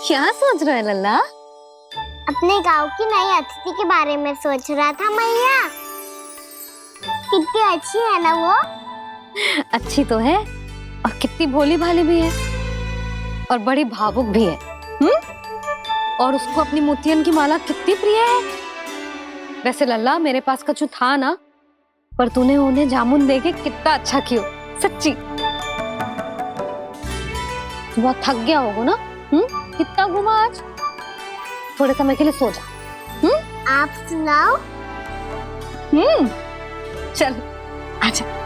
क्या सोच रहा है लल्ला? अपने गांव की नई अतिथि के बारे में सोच रहा था मैया। कितनी अच्छी है ना वो। अच्छी तो है और कितनी भोली भाली भी है और बड़ी भावुक भी है। और उसको अपनी मोतियन की माला कितनी प्रिय है। वैसे लल्ला मेरे पास कछु था ना, पर तूने उन्हें जामुन देके कितना अच्छा किया सच्ची। बहुत थक गया होगा ना? कितना घूमा आज। थोड़े समय के लिए सो जा। आप सुनाओ। चल आजा।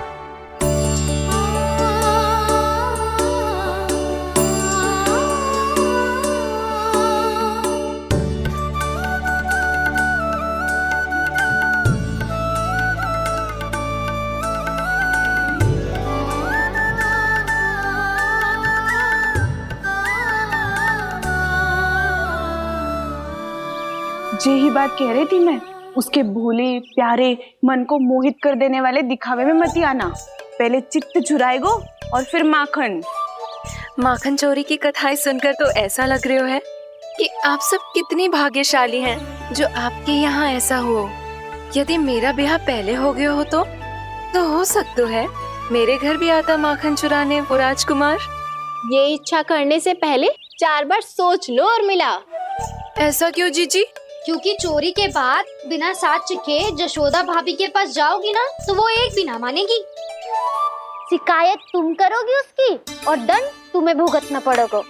यही बात कह रही थी मैं, उसके भोले प्यारे मन को मोहित कर देने वाले दिखावे में मत आना। पहले चित्त चुराएगो और फिर माखन। माखन चोरी की कथाएं सुनकर तो ऐसा लग रहा है कि आप सब कितनी भाग्यशाली हैं जो आपके यहाँ ऐसा हो। यदि मेरा ब्याह पहले हो गया हो तो हो सकता है मेरे घर भी आता माखन चुराने वो राजकुमार। ये इच्छा करने से पहले 4 बार सोच लो और मिला। ऐसा क्यों जीजी? क्योंकि चोरी के बाद बिना साथ चिखे जशोदा भाभी के पास जाओगी ना तो वो एक भी ना मानेगी। शिकायत तुम करोगी उसकी और दंड तुम्हें भुगतना पड़ेगा।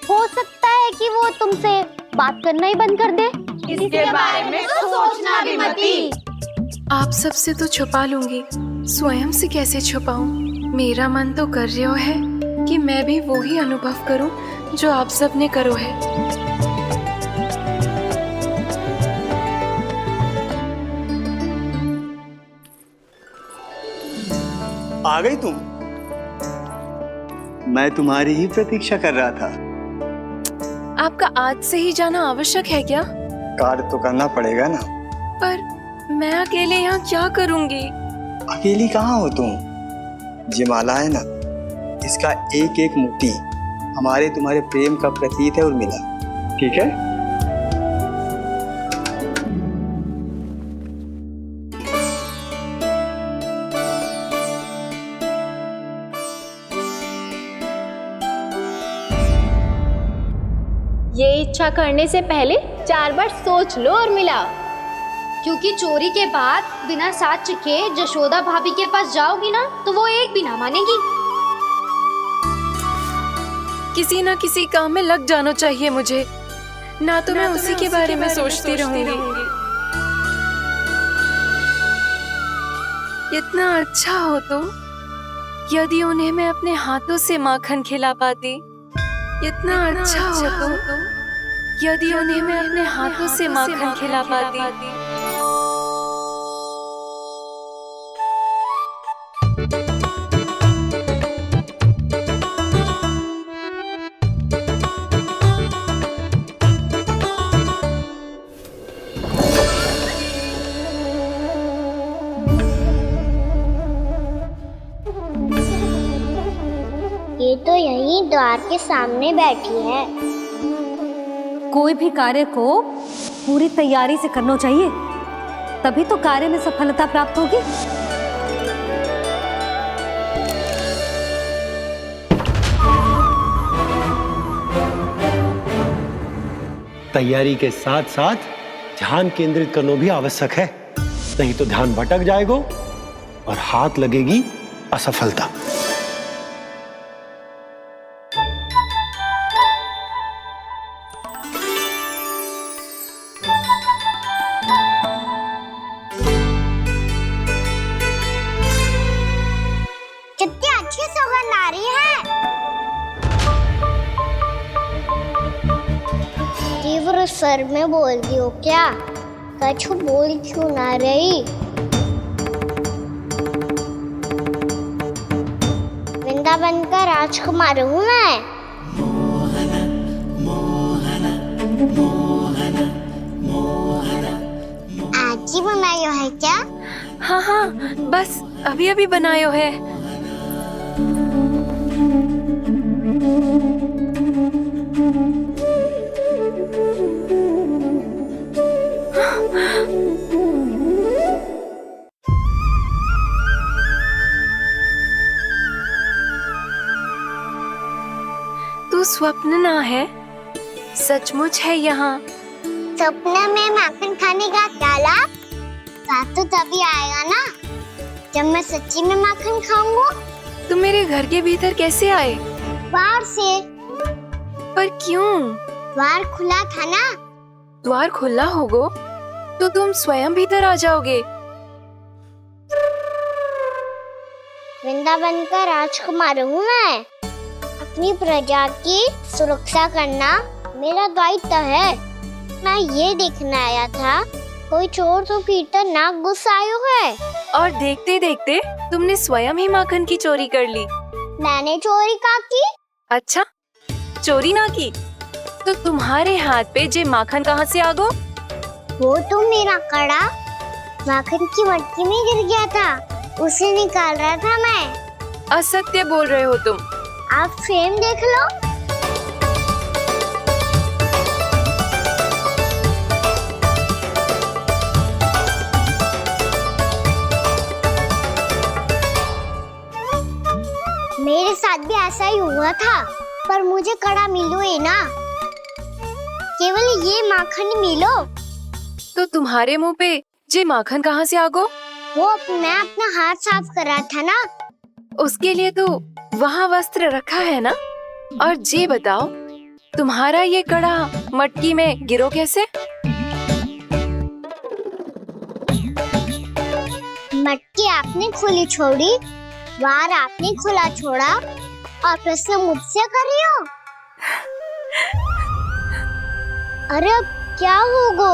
हो सकता है कि वो तुमसे बात करना ही बंद कर दे। इसके बारे में तो सोचना भी मती। आप सबसे तो छुपा लूंगी, स्वयं से कैसे छुपाऊं? मेरा मन तो कर रहा है कि मैं भी वो ही अनुभव करूं जो आप सब ने करो है। आ गई तुम? मैं तुम्हारी ही प्रतीक्षा कर रहा था। आपका आज से ही जाना आवश्यक है क्या? कार्य तो करना पड़ेगा ना। पर मैं अकेले यहाँ क्या करूँगी? अकेली कहाँ हो तुम? ये माला है ना, इसका एक एक मोती हमारे तुम्हारे प्रेम का प्रतीक है उर्मिला। ठीक है? ये इच्छा करने से पहले 4 बार सोच लो और मिला। क्योंकि चोरी के बाद बिना साथ चिखे जशोदा भाभी के पास जाओगी ना तो वो एक भी ना मानेगी। किसी ना किसी काम में लग जाना चाहिए मुझे, ना तो मैं उसी के बारे में सोचती रहूंगी। इतना अच्छा हो तो यदि उन्हें मैं अपने हाथों से माखन खिला पाती। इतना अच्छा हो तो यदि उन्हें मैं अपने हाथों से माखन खिला पाती। ये तो यहीं द्वार के सामने बैठी है। कोई भी कार्य को पूरी तैयारी से करना चाहिए, तभी तो कार्य में सफलता प्राप्त होगी। तैयारी के साथ साथ ध्यान केंद्रित करना भी आवश्यक है, नहीं तो ध्यान भटक जाएगा और हाथ लगेगी असफलता। कितनी अच्छी सौगंध आ रही है। तीव्र स्वर में बोल दी हो क्या? कछु बोल क्यों ना रही? वृंदावन का राजकुमार हूँ मैं। आज ही बनायो है क्या? हाँ हाँ, बस अभी अभी बनायो है। तू स्वप्न ना है, सचमुच है यहाँ। सपने में माखन खाने का क्या लाभ? बात तो तभी आएगा ना जब मैं सच्ची में माखन खाऊंगा। तुम मेरे घर के भीतर कैसे आए? बाहर से। पर क्यों? द्वार खुला था ना। द्वार खुला होगा तो तुम स्वयं भीतर आ जाओगे। वृंदावन का राजकुमार हूँ मैं। अपनी प्रजा की सुरक्षा करना मेरा दायित्व है। मैं ये देखने आया था कोई चोर तो भीतर ना घुस आयो है। और देखते देखते तुमने स्वयं ही माखन की चोरी कर ली। मैंने चोरी का की? अच्छा, चोरी ना की तो तुम्हारे हाथ पे जे माखन कहाँ से आ गो? वो तो मेरा कड़ा माखन की मटकी में गिर गया था, उसे निकाल रहा था मैं। असत्य बोल रहे हो तुम। आप फ्रेम देख लो। मेरे साथ भी ऐसा ही हुआ था, पर मुझे कड़ा मिलो ही ना, केवल ये माखन ही मिलो। तो तुम्हारे मुंह पे जे माखन कहाँ से आ गो? वो मैं अपना हाथ साफ कर रहा था ना। उसके लिए तो वहाँ वस्त्र रखा है ना। और जे बताओ, तुम्हारा ये कड़ा मटकी में गिरो कैसे? मटकी आपने खुली छोड़ी, द्वार आपने खुला छोड़ा, और प्रश्न मुझसे करियो। अरे अब क्या होगा?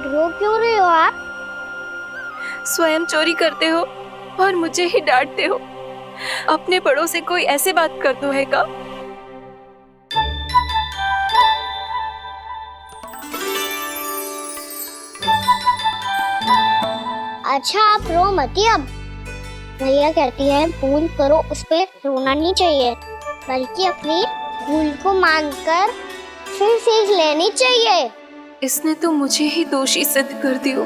रो क्यों रहे हो आप? स्वयं चोरी करते हो और मुझे ही डांटते हो। अपने बड़ों से कोई ऐसे बात कर दो है का? अच्छा आप रो मती। अब भैया कहती है भूल करो, उस पे रोना नहीं चाहिए, बल्कि अपनी भूल को मानकर फिर सीख लेनी चाहिए। इसने तो मुझे ही दोषी सिद्ध कर दियो।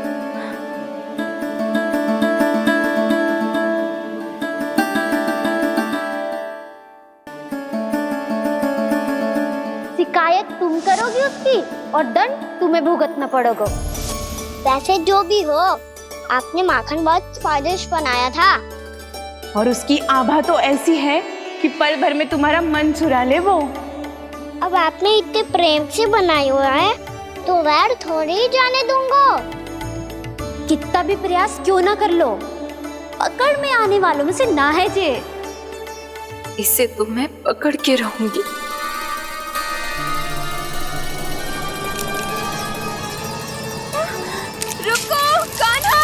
शिकायत तुम करोगी उसकी और दंड तुम्हें भुगतना पड़ेगा। वैसे जो भी हो, आपने माखन बहुत स्वादिष्ट बनाया था। और उसकी आभा तो ऐसी है कि पल भर में तुम्हारा मन चुरा ले वो। अब आपने इतने प्रेम से बनाया हुआ है तो वैर थोड़ी ही जाने दूंगा। कितना भी प्रयास क्यों ना कर लो, पकड़ में आने वालों में से ना है जे। इसे तो मैं पकड़ के रहूंगी। रुको कान्हा!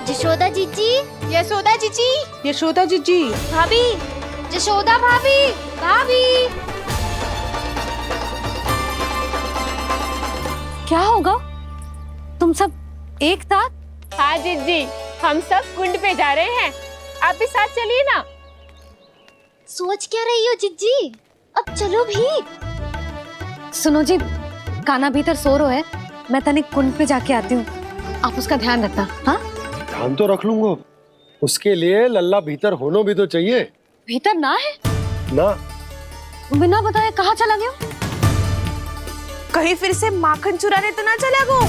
यशोदा जीजी, यशोदा जीजी, यशोदा जीजी, भाभी, यशोदा भाभी, भाभी। क्या होगा? तुम सब एक साथ? हाँ जीजी, हम सब कुंड पे जा रहे हैं, आप भी साथ चलिए ना। सोच क्या रही हो जीजी? अब चलो भी। सुनो जी, कान्हा भीतर सो रहा है, मैं तनिक कुंड पे जाके आती हूँ, आप उसका ध्यान रखना। हाँ, ध्यान तो रख लूंगा। उसके लिए लल्ला भीतर होना भी तो चाहिए। भीतर ना है? ना, बिना बताए कहाँ चला गया? कहीं फिर से माखन चुराने तो ना चला गो।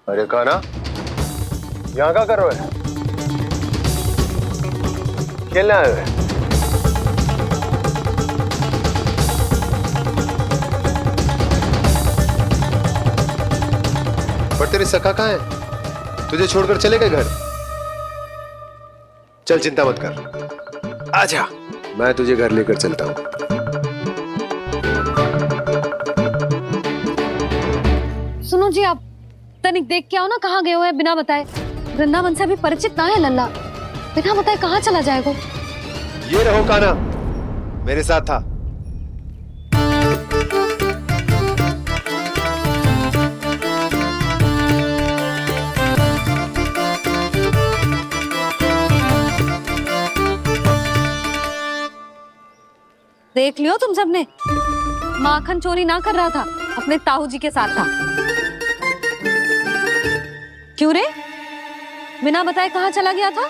अरे कान्हा, यहाँ क्या कर रहे हो? खेलने आए हुए? पर तेरे सखा कहाँ है? तुझे छोड़कर चले गए घर? चल चिंता मत कर, आजा, मैं तुझे घर लेकर चलता हूँ। सुनो जी, आप तनिक देख के आओ ना कहाँ गए हुए हैं बिना बताए। वृंदावन से अभी परिचित ना है लल्ला, बिना बताए कहाँ चला जाएगा। ये रहो कान्हा, मेरे साथ था। देख लियो तुम सबने, माखन चोरी ना कर रहा था, अपने ताऊ जी के साथ था। क्यों रे, बिना बताए कहाँ चला गया था?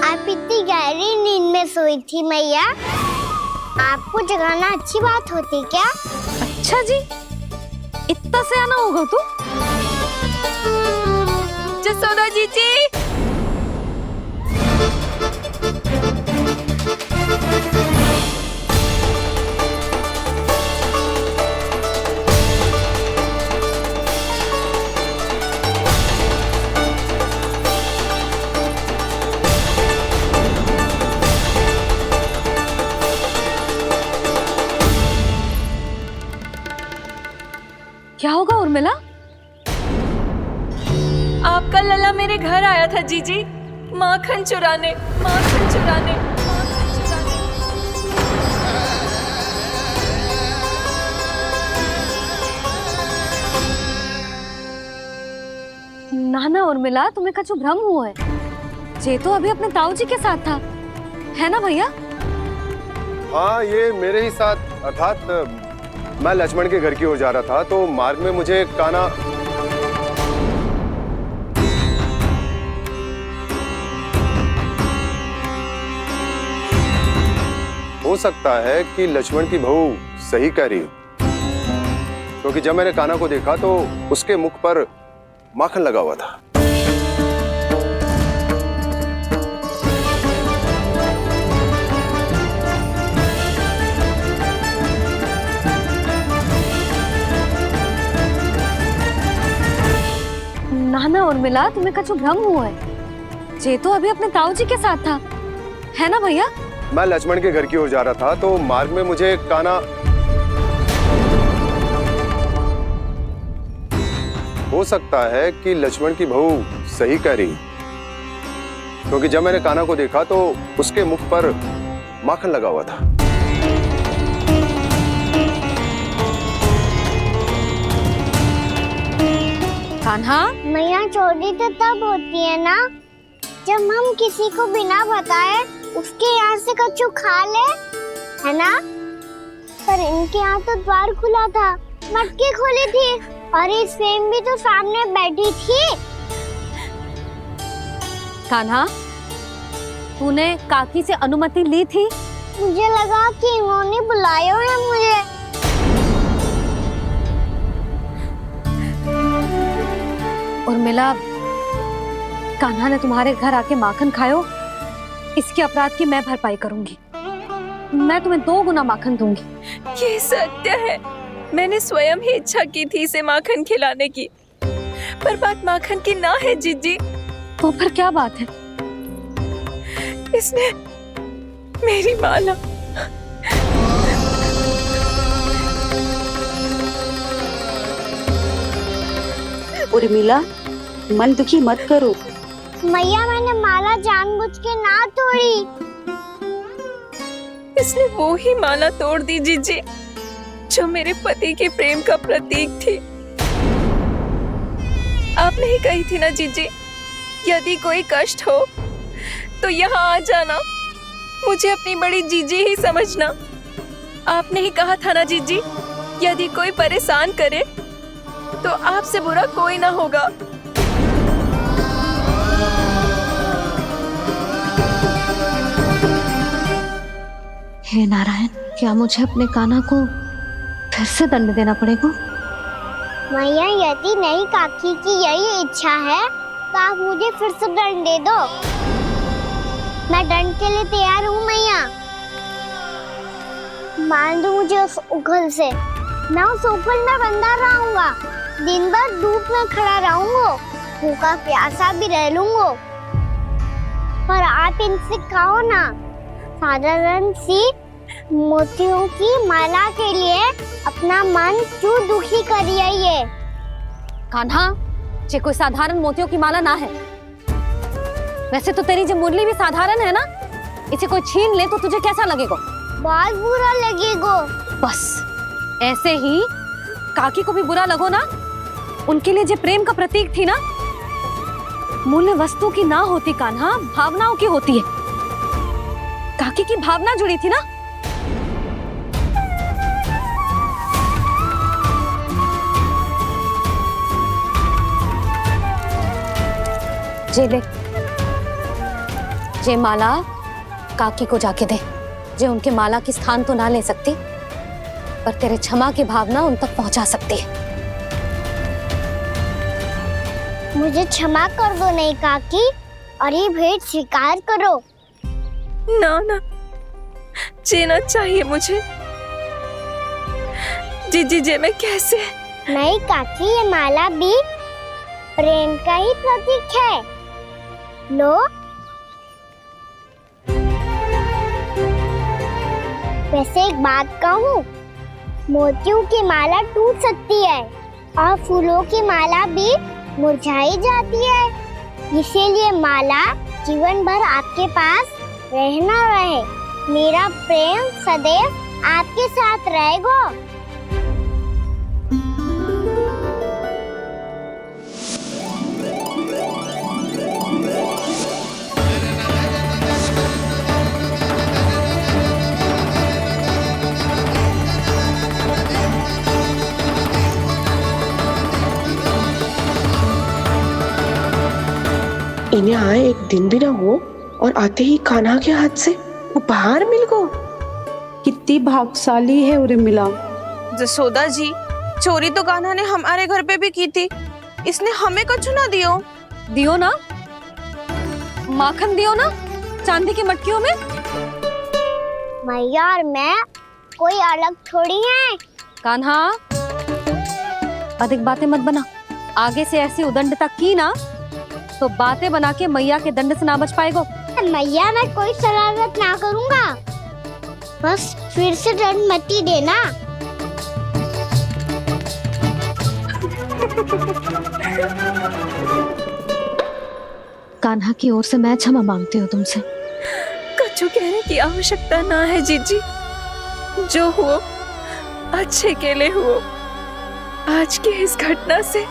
आप इतनी गहरी नींद में सोई थी मैया, आपको जगाना अच्छी बात होती क्या? अच्छा जी, इतना सयाना होगा तू? जसोदा जीजी, क्या होगा उर्मिला? आपका लल्ला मेरे घर आया था जीजी, माखन चुराने, माखन चुराने, माखन चुराने। ना ना उर्मिला, तुम्हें कछु भ्रम हुआ है। जे तो अभी अपने ताऊ जी के साथ था, है ना भैया? हाँ, ये मेरे ही साथ, अर्थात मैं लक्ष्मण के घर की ओर जा रहा था तो मार्ग में मुझे कान्हा हो सकता है कि लक्ष्मण की बहू सही कह रही हो, क्योंकि जब मैंने कान्हा को देखा तो उसके मुख पर माखन लगा हुआ था। ना ना उर्मिला, तुम्हें कछु भ्रम हुआ है। जे तो अभी अपने ताऊ जी के साथ था, है ना भैया? मैं लक्ष्मण के घर की ओर जा रहा था तो मार्ग में मुझे कान्हा हो सकता है कि लक्ष्मण की बहू सही कह रही, क्योंकि जब मैंने कान्हा को देखा तो उसके मुख पर माखन लगा हुआ था। कान्हा, मैया चोरी तो तब होती है ना जब हम किसी को बिना बताए उसके यहाँ से कछु खा ले, है ना? पर इनके यहाँ तो द्वार खुला था, मटकी खोली थी और इस फेम भी तो सामने बैठी थी। कान्हा, तूने काकी से अनुमति ली थी? मुझे लगा कि इन्होंने बुलाया है मुझे। उर्मिला, कान्हा ने तुम्हारे घर आके माखन खायो, इसके अपराध की मैं भरपाई करूंगी। मैं तुम्हें 2 गुना माखन दूंगी। ये सत्य है, मैंने स्वयं ही इच्छा की थी इसे माखन खिलाने की, पर बात माखन की ना है जीजी। तो फिर क्या बात है? इसने मेरी माला उर्मिला, मन दुखी मत करो। मैया, मैंने माला जानबूझ के ना तोड़ी। इसने वो ही माला तोड़ दी जीजी जो मेरे पति के प्रेम का प्रतीक थी। आपने ही कही थी ना जीजी, यदि कोई कष्ट हो तो यहाँ आ जाना, मुझे अपनी बड़ी जीजी ही समझना। आपने ही कहा था ना जीजी, यदि कोई परेशान करे तो आपसे बुरा कोई ना होगा। हे नारायण, क्या मुझे अपने कान्हा को फिर से दंड देना पड़ेगा? मैया, यदि नहीं काकी की यही इच्छा है तो आप मुझे फिर से दंड दे दो। मैं दंड के लिए तैयार हूँ मैया। मान दो मुझे उस उखल से, मैं उस उखल में बंधा रहूंगा, दिन भर धूप में खड़ा रहूंगा भूखा प्यासा भी रह लूंगा, पर आप इनसे कहो ना, साधारण सी मोतियों की माला के लिए अपना मन क्यों दुखी करिए? कान्हा, ये कोई साधारण मोतियों की माला ना है। वैसे तो तेरी जो मुरली भी साधारण है ना, इसे कोई छीन ले तो तुझे कैसा लगेगा? बहुत बुरा लगेगा। बस ऐसे ही काकी को भी बुरा लगो ना। उनके लिए जो प्रेम का प्रतीक थी ना, मूल्य वस्तु की ना होती कान्हा, भावनाओं की होती है। काकी की भावना जुड़ी थी ना। जे ले, जे माला काकी को जाके दे। जे उनके माला की स्थान तो ना ले सकती, पर तेरे क्षमा की भावना उन तक पहुंचा सकती है। मुझे क्षमा कर दो नहीं काकी, और ये भेंट स्वीकार करो। ना ना, जीना चाहिए मुझे। जी जे मैं कैसे? नहीं काकी, ये माला भी प्रेम का ही प्रतीक है। लो, वैसे एक बात कहूँ, मोतियों की माला टूट सकती है और फूलों की माला भी मुरझाई जाती है। इसीलिए माला जीवन भर आपके पास रहना रहे। मेरा प्रेम सदैव आपके साथ रहेगा। इन्हें आए एक दिन भी ना हो और आते ही कान्हा के हाथ से उपहार मिल गो। कितनी भाग्यशाली है उर्मिला। जसोदा जी, चोरी तो कान्हा ने हमारे घर पे भी की थी, इसने हमें कछु ना दियो। दियो ना, माखन दियो ना, चांदी की मटकियों में। मैया और मैं कोई अलग थोड़ी हैं। कान्हा, अधिक बातें मत बना। आगे से ऐसी उदंडता की ना तो बातें बना के मैया के दंड से ना बच पाएगो। मैया, मैं कोई शरारत ना करूंगा, बस फिर से दंड मत ही देना। कान्हा की ओर से मैं क्षमा मांगती हूँ तुमसे। कछु कहने की आवश्यकता ना है जीजी। जो हुआ अच्छे के लिए हुआ। आज की इस घटना से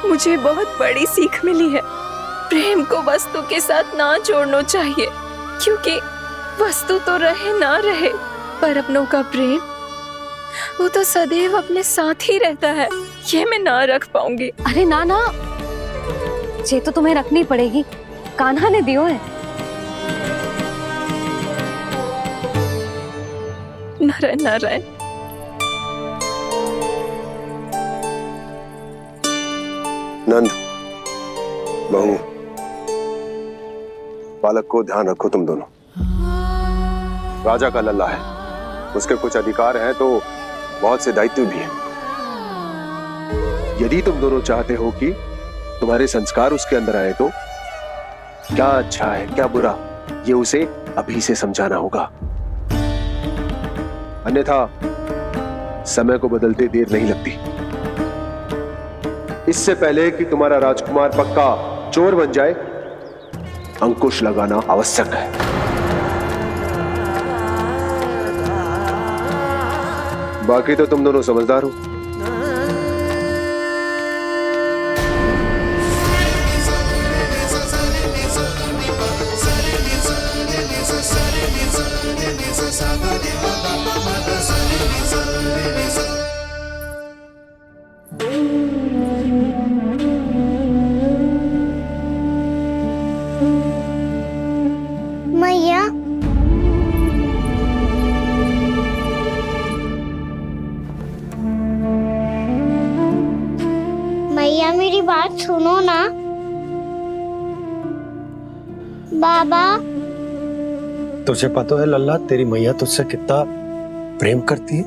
मुझे बहुत बड़ी सीख मिली है। प्रेम को वस्तु के साथ ना जोड़ना चाहिए, क्योंकि वस्तु तो रहे ना रहे, पर अपनों का प्रेम वो तो सदैव अपने साथ ही रहता है। ये मैं ना रख पाऊंगी। अरे ना ना, ये तो तुम्हें रखनी पड़ेगी। कान्हा ने दियो है। नारायण नारायण। नंद, बहू, बालक को ध्यान रखो तुम दोनों। राजा का लल्ला है, उसके कुछ अधिकार हैं तो बहुत से दायित्व भी हैं। यदि तुम दोनों चाहते हो कि तुम्हारे संस्कार उसके अंदर आए तो क्या अच्छा है क्या बुरा, ये उसे अभी से समझाना होगा। अन्यथा समय को बदलते देर नहीं लगती। इससे पहले कि तुम्हारा राजकुमार पक्का चोर बन जाए, अंकुश लगाना आवश्यक है। बाकी तो तुम दोनों समझदार हो। मैया, मैया मेरी बात सुनो ना। बाबा, तुझे पता है लल्ला, तेरी मैया तुझसे कितना प्रेम करती है,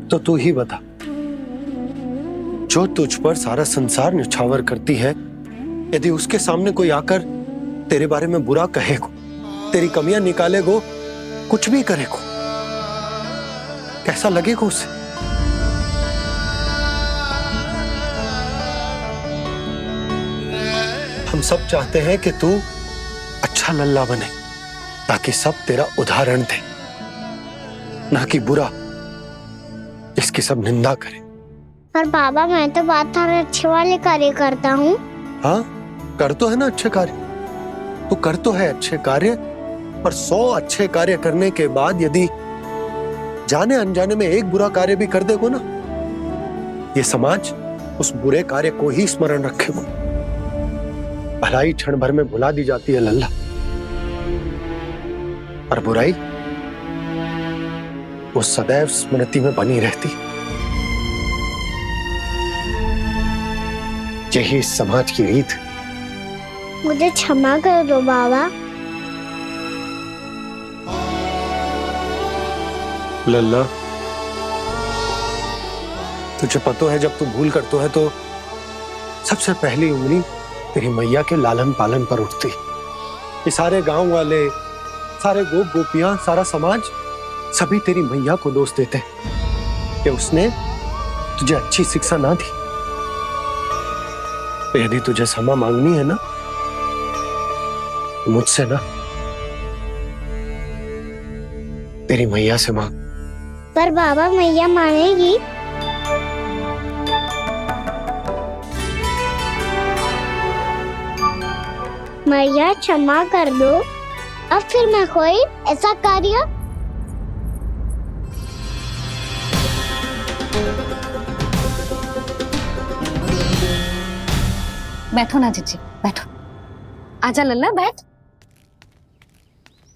तो तू ही बता। जो तुझ पर सारा संसार न्यौछावर करती है, यदि उसके सामने कोई आकर तेरे बारे में बुरा कहेगो, तेरी कमियां निकालेगो, कुछ भी करेगो, कैसा लगेगा उसे? हम सब चाहते हैं कि तू अच्छा लल्ला बने, ताकि सब तेरा उदाहरण दे, ना कि बुरा जिसकी सब निंदा करे। पर बाबा मैं तो बात हर अच्छे वाले कार्य करता हूँ। हाँ, कर तो है ना अच्छे कार्य, तू कर तो है अच्छे कार्य, पर 100 अच्छे कार्य करने के बाद यदि जाने अनजाने में एक बुरा कार्य भी कर देगो ना, ये समाज उस बुरे कार्य को ही स्मरण रखेगो। भलाई क्षण भर में भुला दी जाती है लल्ला, और बुराई वो सदैव स्मृति में बनी रहती। यही इस समाज की रीत। मुझे क्षमा कर दो बाबा। लल्ला, तुझे पता है जब तू भूल करतो है तो सबसे पहली उंगली तेरी मैया के लालन पालन पर उठती। ये सारे गांव वाले, सारे गोप गोपियां, सारा समाज सभी तेरी मैया को दोष देते कि उसने तुझे अच्छी शिक्षा ना दी। तो यदि तुझे क्षमा मांगनी है ना, तो मुझसे ना, तेरी मैया से मांग। पर बाबा मैया मानेगी? मैया क्षमा कर दो, अब फिर मैं कोई ऐसा कार्य। बैठो ना जीजी, बैठो। आजा लल्ला, बैठ।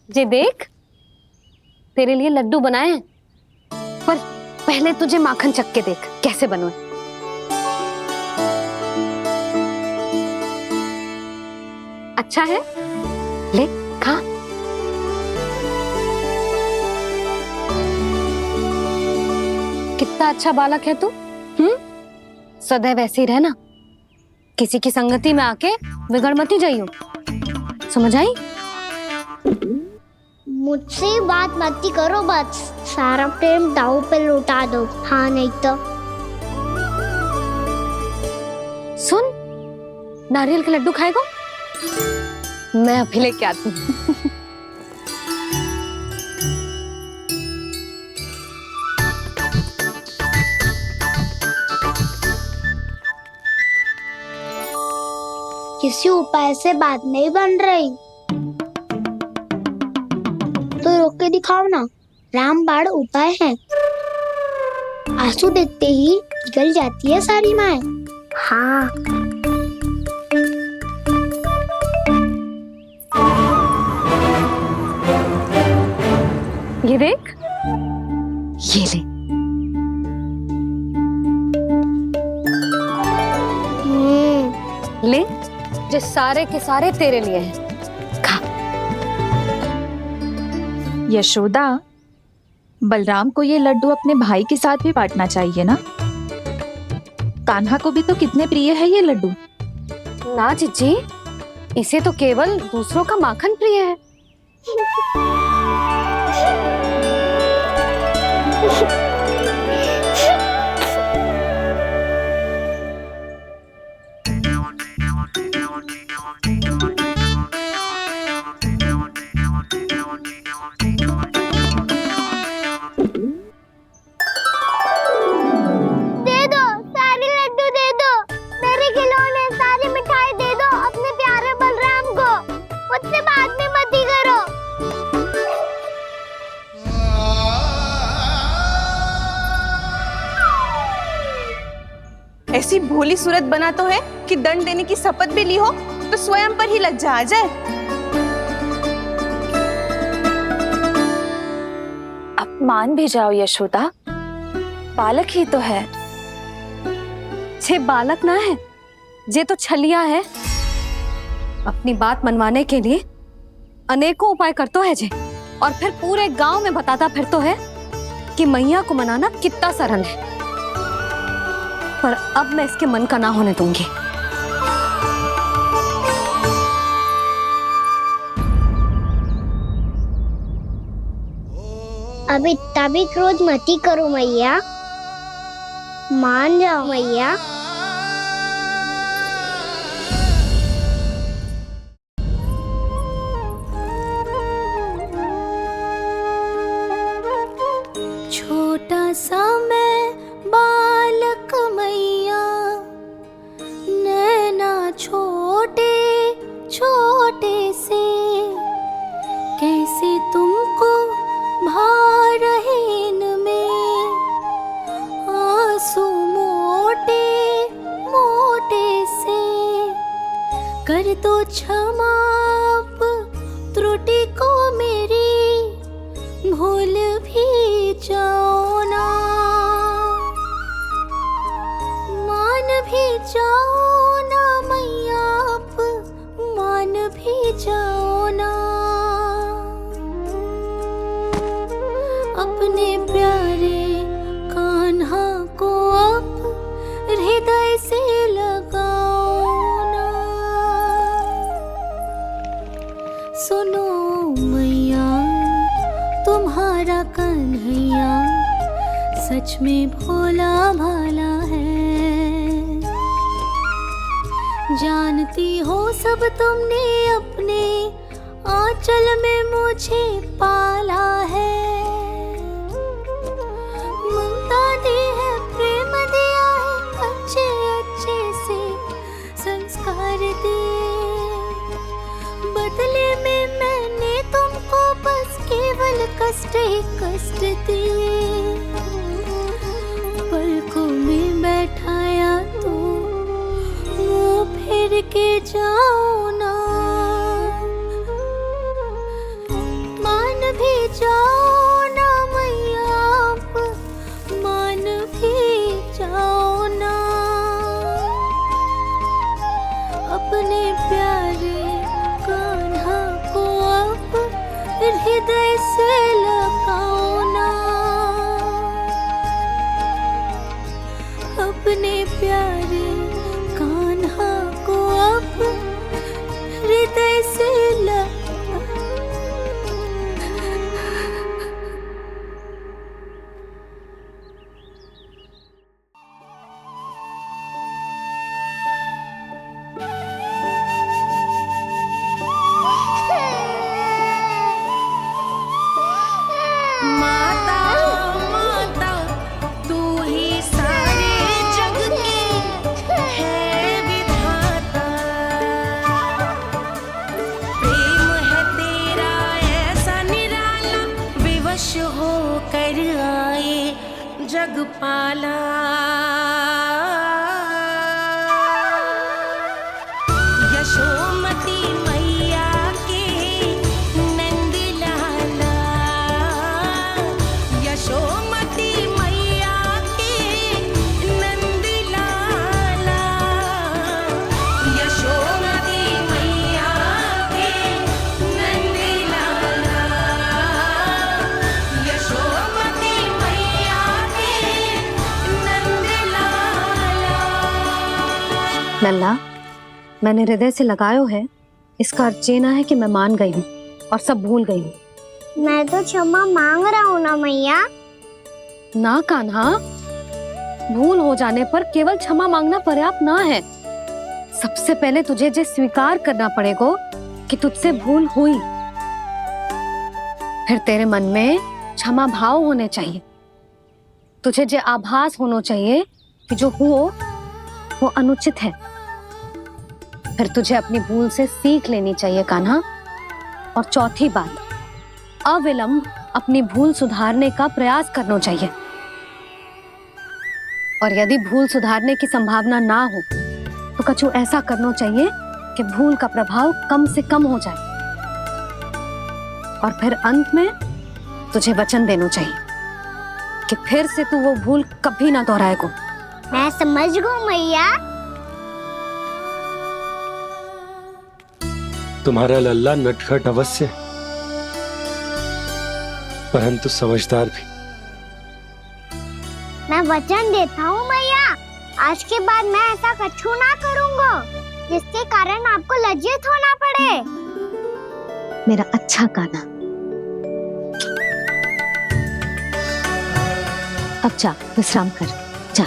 जे देख, तेरे लिए लड्डू बनाए हैं, पर पहले तुझे माखन चख के देख कैसे बने। अच्छा है, ले खा। कितना अच्छा बालक है तू। सदैव ऐसे ही रहना, किसी की संगति में आके बिगड़ मत जाइयो, समझ आई? मुझसे बात मत करो, बस सारा प्रेम दाव पे लौटा दो। हाँ नहीं तो सुन, नारियल के लड्डू खाएगा? मैं अभी लेके आती हूँ। किसी उपाय से बात नहीं बन रही तो रोक के दिखाओ ना। रामबाण उपाय है, आंसू देखते ही गल जाती है सारी माए। हाँ ये देख, ये ले। ले, जो सारे के सारे तेरे लिए हैं, खा। यशोदा, बलराम को ये लड्डू अपने भाई के साथ भी बांटना चाहिए ना। कान्हा को भी तो कितने प्रिय है ये लड्डू। ना जीजी, इसे तो केवल दूसरों का माखन प्रिय है। ऐसी भोली सूरत बना तो है कि दंड देने की शपथ भी ली हो तो स्वयं पर ही लज्जा आ जाए। अब मान भी जाओ यशोदा, बालक ही तो है। छे बालक ना है, जे तो छलिया है। अपनी बात मनवाने के लिए अनेकों उपाय करतो है जे, और फिर पूरे गांव में बताता फिरतो है कि मैया को मनाना कितना सरल है। पर अब मैं इसके मन का ना होने दूंगी। अब इतना भी क्रोध मत ही करो मैया, मान जाओ मैया। छोटा सा मैं बालक मैया, नैना छोटे छोटे से, कैसे तुमको भा रहे इनमें आंसू मोटे मोटे से। कर दो क्षमा त्रुटि को मेरी, भूल भी जाओ ना, मान भी जाओ ना मैया, आप मान भी जाओ ना। अपने प्यारे कान्हा को अब हृदय से लगाओ ना। सुनो मैया, तुम्हारा कन्हैया सच में भोला भाला है। जानती हो सब तुमने अपने आंचल में मुझे पाला है। ममता दी है, प्रेम दिया है, अच्छे अच्छे से संस्कार दिए। बदले में मैंने तुमको बस केवल कष्ट ही कष्ट दिए। पलकों में बैठाया तो मुंह फेर के जाओ ना, मान भी जाओ ना मैया, आप मान भी जाओ ना। अपने प्यारे कान्हा को अब हृदय से लगाओ ना। अपने प्यारे कान्हा को अब हृदय से जगपाला। यशोमती मैया के नंद लाला, यशोमती मैया के नंद लाला, यशोमती मैया के नंद लाला, यशोमती मैया के नंद लाला। लल्ला, मैंने हृदय से लगायो है, इसका अर्थ ये ना है कि मैं मान गई हूँ और सब भूल गई हूँ। मैं तो क्षमा मांग रहा हूँ ना मैया। ना कान्हा, भूल हो जाने पर केवल क्षमा मांगना पर्याप्त ना है। सबसे पहले तुझे जो स्वीकार करना पड़ेगा कि तुझसे भूल हुई, फिर तेरे मन में क्षमा भाव होने चाहिए। तुझे जो आभास होना चाहिए कि जो हुआ वो अनुचित है। फिर तुझे अपनी भूल से सीख लेनी चाहिए कान्हा। और चौथी बात, अविलंब अपनी भूल सुधारने का प्रयास करना चाहिए। और यदि भूल सुधारने की संभावना ना हो तो कछु ऐसा करना चाहिए कि भूल का प्रभाव कम से कम हो जाए। और फिर अंत में तुझे वचन देना चाहिए कि फिर से तू वो भूल कभी ना दोहराएगा। मैं समझ गई मैया। तुम्हारा लल्ला नटखट अवश्य, परंतु समझदार भी। मैं वचन देता हूँ मैया, आज के बाद मैं ऐसा कछु ना करूँगा जिसके कारण आपको लज्जित होना पड़े। मेरा अच्छा कान्हा, अब जा विश्राम कर, जा।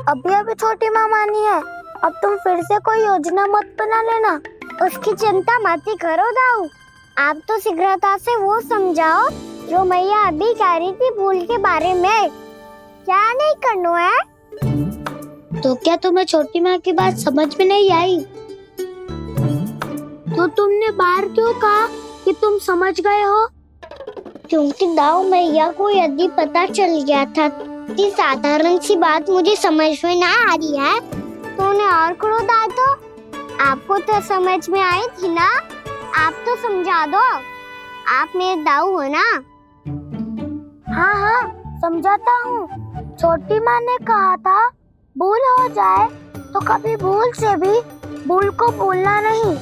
अभी अभी छोटी माँ मानी है, अब तुम फिर से कोई योजना मत बना लेना। उसकी चिंता मत ही करो दाऊ, आप तो शीघ्रता से वो समझाओ जो मैया अभी कह रही थी भूल के बारे में। क्या नहीं करना है? तो क्या तुम्हें छोटी माँ की बात समझ में नहीं आई? तो तुमने बाहर क्यों कहा कि तुम समझ गए हो? क्योंकि दाऊ मैया को यदि पता चल गया था कि साधारण सी बात मुझे समझ में ना आ रही है तो उन्हें और क्रोध आए तो आपको तो समझ में आई थी ना, आप तो समझा दो, आप मेरे दाऊ हो ना। हाँ हाँ समझाता हूँ। छोटी माँ ने कहा था भूल हो जाए तो कभी भूल से भी भूल को भूलना नहीं।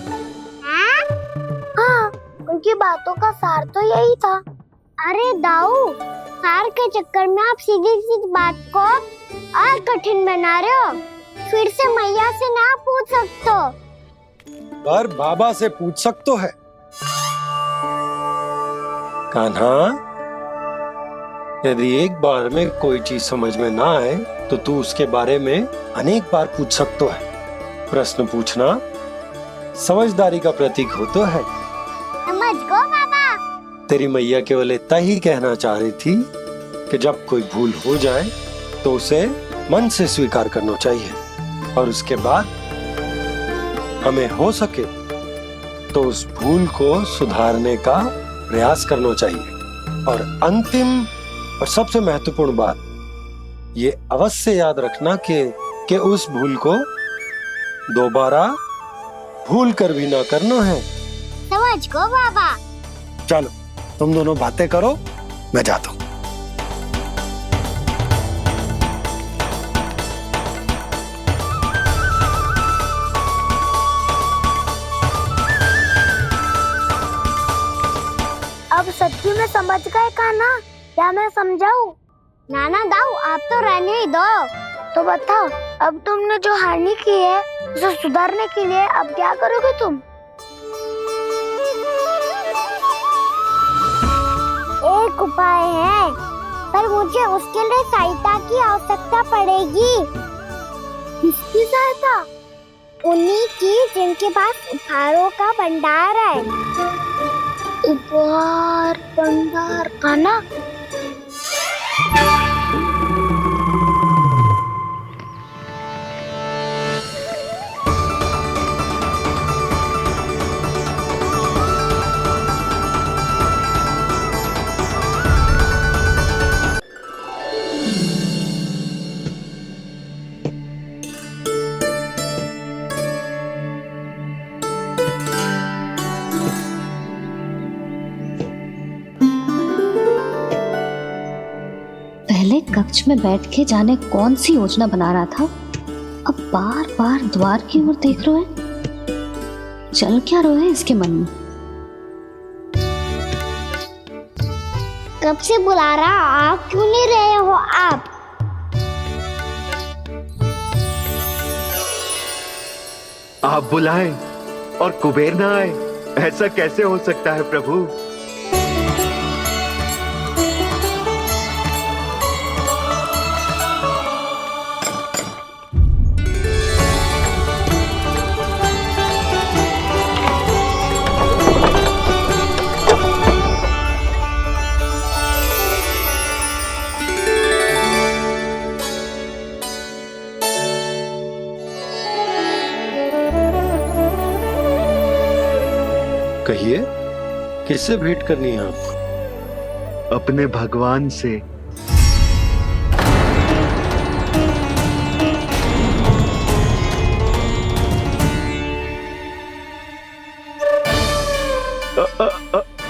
हाँ उनकी बातों का सार तो यही था। अरे दाऊ, सार के चक्कर में आप सीधी सीधी बात को और कठिन बना रहे हो। फिर से मैया से ना पूछ सकते हो, पर बाबा से पूछ सकते है। कान्हा, यदि एक बार में कोई चीज समझ में ना आए तो तू उसके बारे में अनेक बार पूछ सकते है। प्रश्न पूछना समझदारी का प्रतीक होता है। समझ गो बाबा। तेरी मैया केवल इतना ही कहना चाह रही थी कि जब कोई भूल हो जाए तो उसे मन से स्वीकार करना चाहिए और उसके बाद हमें हो सके तो उस भूल को सुधारने का प्रयास करना चाहिए। और अंतिम और सबसे महत्वपूर्ण बात ये अवश्य याद रखना कि उस भूल को दोबारा भूल कर भी ना करना है। समझ गो बाबा। चलो तुम दोनों बातें करो, मैं जाता हूँ। अब सच्ची में समझ गए कान्हा? क्या मैं समझाऊं? नाना दाऊ आप तो रहने ही दो। तो बताओ अब तुमने जो हानि की है उसे सुधारने के लिए अब क्या करोगे तुम? एक उपाय है पर मुझे उसके लिए सहायता की आवश्यकता पड़ेगी। किसकी सहायता? उन्हीं की जिनके पास उपहारों का भंडार है। उपहार भंडार का ना? पहले कक्ष में बैठ के जाने कौन सी योजना बना रहा था, अब बार बार द्वार की ओर देख रहे हैं। चल क्या रहे इसके मन में? कब से बुला रहा, आप क्यों नहीं रहे हो? आप बुलाएं और कुबेर ना आए, ऐसा कैसे हो सकता है प्रभु? कहिए, किससे भेंट करनी है आपको? अपने भगवान से।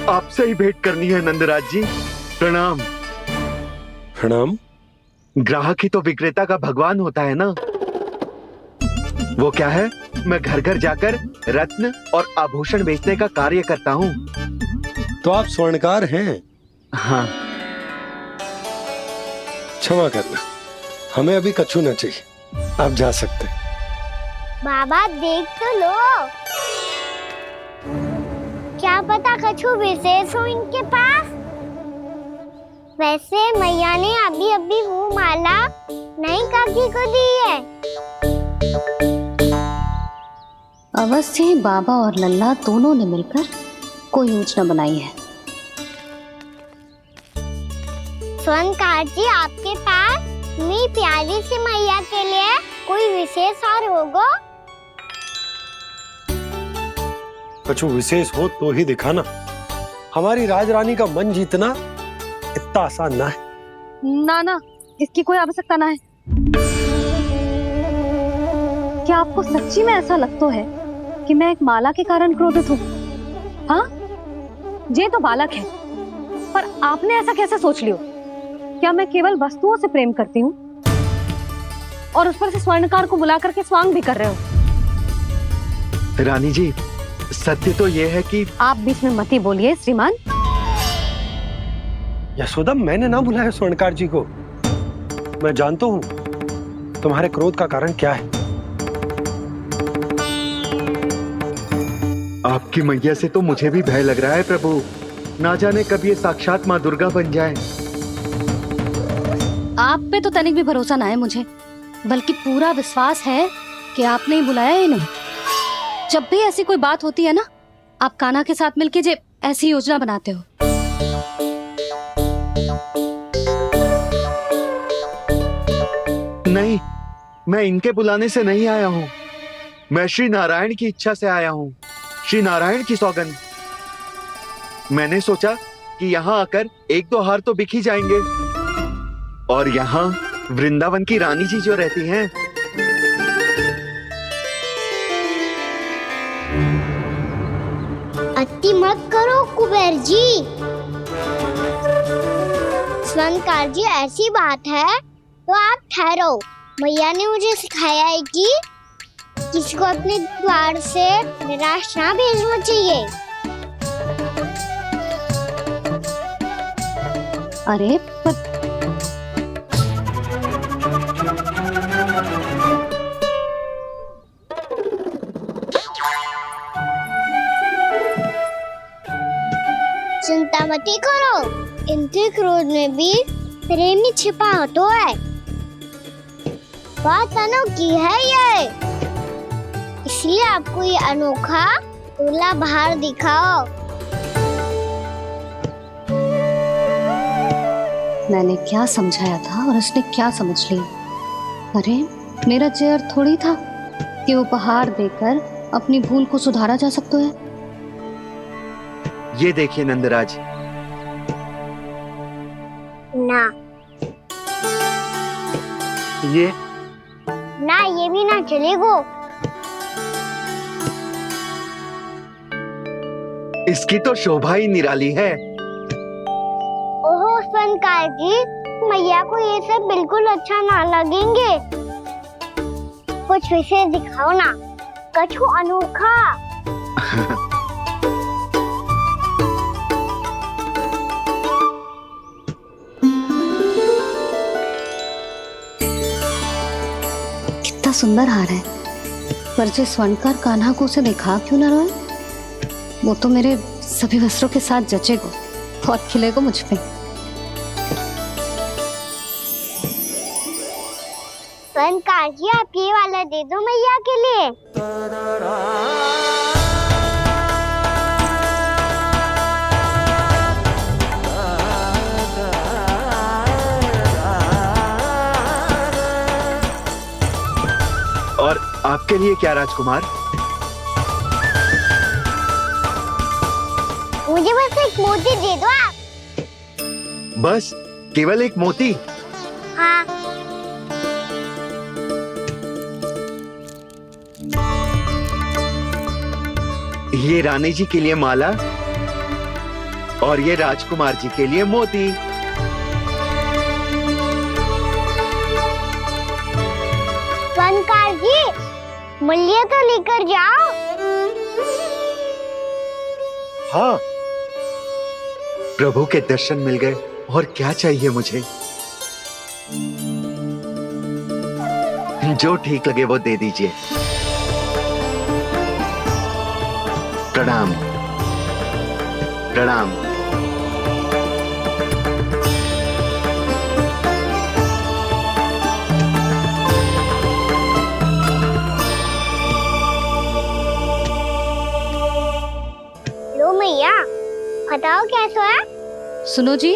आपसे ही भेंट करनी है नंदराज जी। प्रणाम। प्रणाम। ग्राहक ही तो विक्रेता का भगवान होता है ना। वो क्या है, मैं घर घर जाकर रत्न और आभूषण बेचने का कार्य करता हूँ। तो आप स्वर्णकार हैं? हाँ। क्षमा करना, हमें अभी कछु न चाहिए, आप जा सकते हैं। बाबा देख तो लो, क्या पता कछु विशेष हो इनके पास। वैसे मैया ने अभी अभी वो माला नहीं काकी को दी है। अवश्य ही बाबा और लल्ला दोनों ने मिलकर कोई योजना बनाई है। स्वर्णकार जी, आपके पास मेरी प्यारी सी मैया के लिए कोई विशेष और होगा? कछु विशेष हो तो ही दिखाना। हमारी राजरानी का मन जीतना इतना आसान ना है। ना, इसकी कोई आवश्यकता ना है। क्या आपको सच्ची में ऐसा लगता है कि मैं एक माला के कारण क्रोधित हूँ? हाँ, ये तो बालक है, पर आपने ऐसा कैसे सोच लियो? क्या मैं केवल वस्तुओं से प्रेम करती हूँ और उस पर से स्वर्णकार को बुला करके स्वांग भी कर रहे हो? रानी जी, सत्य तो ये है कि आप बीच में मत ही बोलिए श्रीमान। यशोदा, मैंने ना बुलाया स्वर्णकार जी को। मैं जानता हूँ तुम्हारे क्रोध का कारण क्या है। आपकी मैया से तो मुझे भी भय लग रहा है प्रभु। ना जाने कब ये साक्षात माँ दुर्गा बन जाए। आप पे तो तनिक भी भरोसा ना है मुझे, बल्कि पूरा विश्वास है कि आपने ही बुलाया है इन्हें। जब भी ऐसी कोई बात होती है ना, आप कान्हा के साथ मिलके जे ऐसी योजना बनाते हो। नहीं, मैं इनके बुलाने से नहीं आया हूँ। मैं श्री नारायण की इच्छा से आया हूँ, श्री नारायण की सौगंध। मैंने सोचा कि यहाँ आकर एक दो हार तो बिक ही जाएंगे। और यहाँ वृंदावन की रानी जी जो रहती हैं, अति मत करो कुबेर जी। स्वर्णकार जी, ऐसी बात है तो आप ठहरो। मैया ने मुझे सिखाया है कि किसी को अपने द्वार से निराश ना भेजना चाहिए। अरे पर चिंता मत करो, इनके क्रोध में भी प्रेम ही छिपा तो है। बात अनोखी है ये, इसलिए आपको ये अनोखा दूल्हा बाहर दिखाओ। मैंने क्या समझाया था और उसने क्या समझ लिया? अरे मेरा चेयर थोड़ी था कि उपहार देकर अपनी भूल को सुधारा जा सकता है। ये देखिए नंदराज। ना, ये भी ना चलेगो। इसकी तो शोभा ही निराली है। ओहो स्वर्णकार जी, मैया को ये सब बिल्कुल अच्छा ना लगेंगे। कुछ विशेष दिखाओ ना, कछु अनोखा। कितना सुंदर हार है, पर जो स्वर्णकार कान्हा को उसे दिखा क्यों ना रहा है? वो तो मेरे सभी वस्त्रों के साथ जचेगा और खिलेगा मुझ पे। स्वर्णकार जी, आप ये वाला दे दो मैया के लिए। और आपके लिए क्या राजकुमार? मुझे बस एक मोती दे दो आप। बस केवल एक मोती? हाँ। ये रानी जी के लिए माला और ये राजकुमार जी के लिए मोती। स्वर्णकार जी, मूल्य तो लेकर जाओ। हाँ, प्रभु के दर्शन मिल गए और क्या चाहिए मुझे। जो ठीक लगे वो दे दीजिए। प्रणाम प्रणाम। लो मैया, बताओ कैसा है? सुनो जी,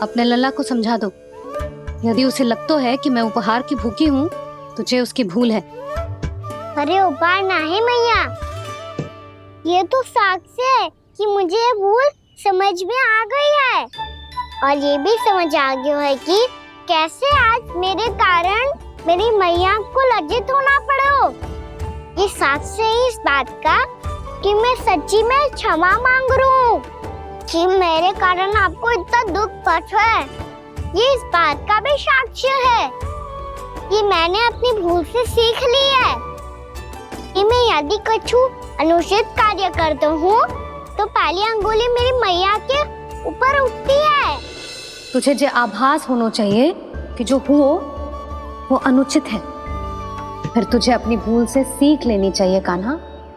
अपने लल्ला को समझा दो। यदि उसे लगता है कि मैं उपहार की भूखी हूँ, तुझे उसकी भूल है। अरे उपहार ना है मैया, ये तो साक्ष्य है कि मुझे ये भूल समझ में आ गई है, और ये भी समझ आ गया है कि कैसे आज मेरे कारण मेरी मैया को लज्जित होना पड़ो। ये साक्ष्य है इस बात का कि मैं सच्ची में क्षमा मांग रहा हूँ कि मेरे कारण आपको इतना दुख पहुंचा है। ये इस बात का भी साक्ष्य है कि मैंने अपनी भूल से सीख ली है कि मैं यदि कुछ अनुचित कार्य करता हूँ तो पहली अंगुली मेरी मैया के ऊपर उठती है। तुझे जो आभास होना चाहिए कि जो हुआ वो अनुचित है, फिर तुझे अपनी भूल से सीख लेनी चाहिए कान्हा।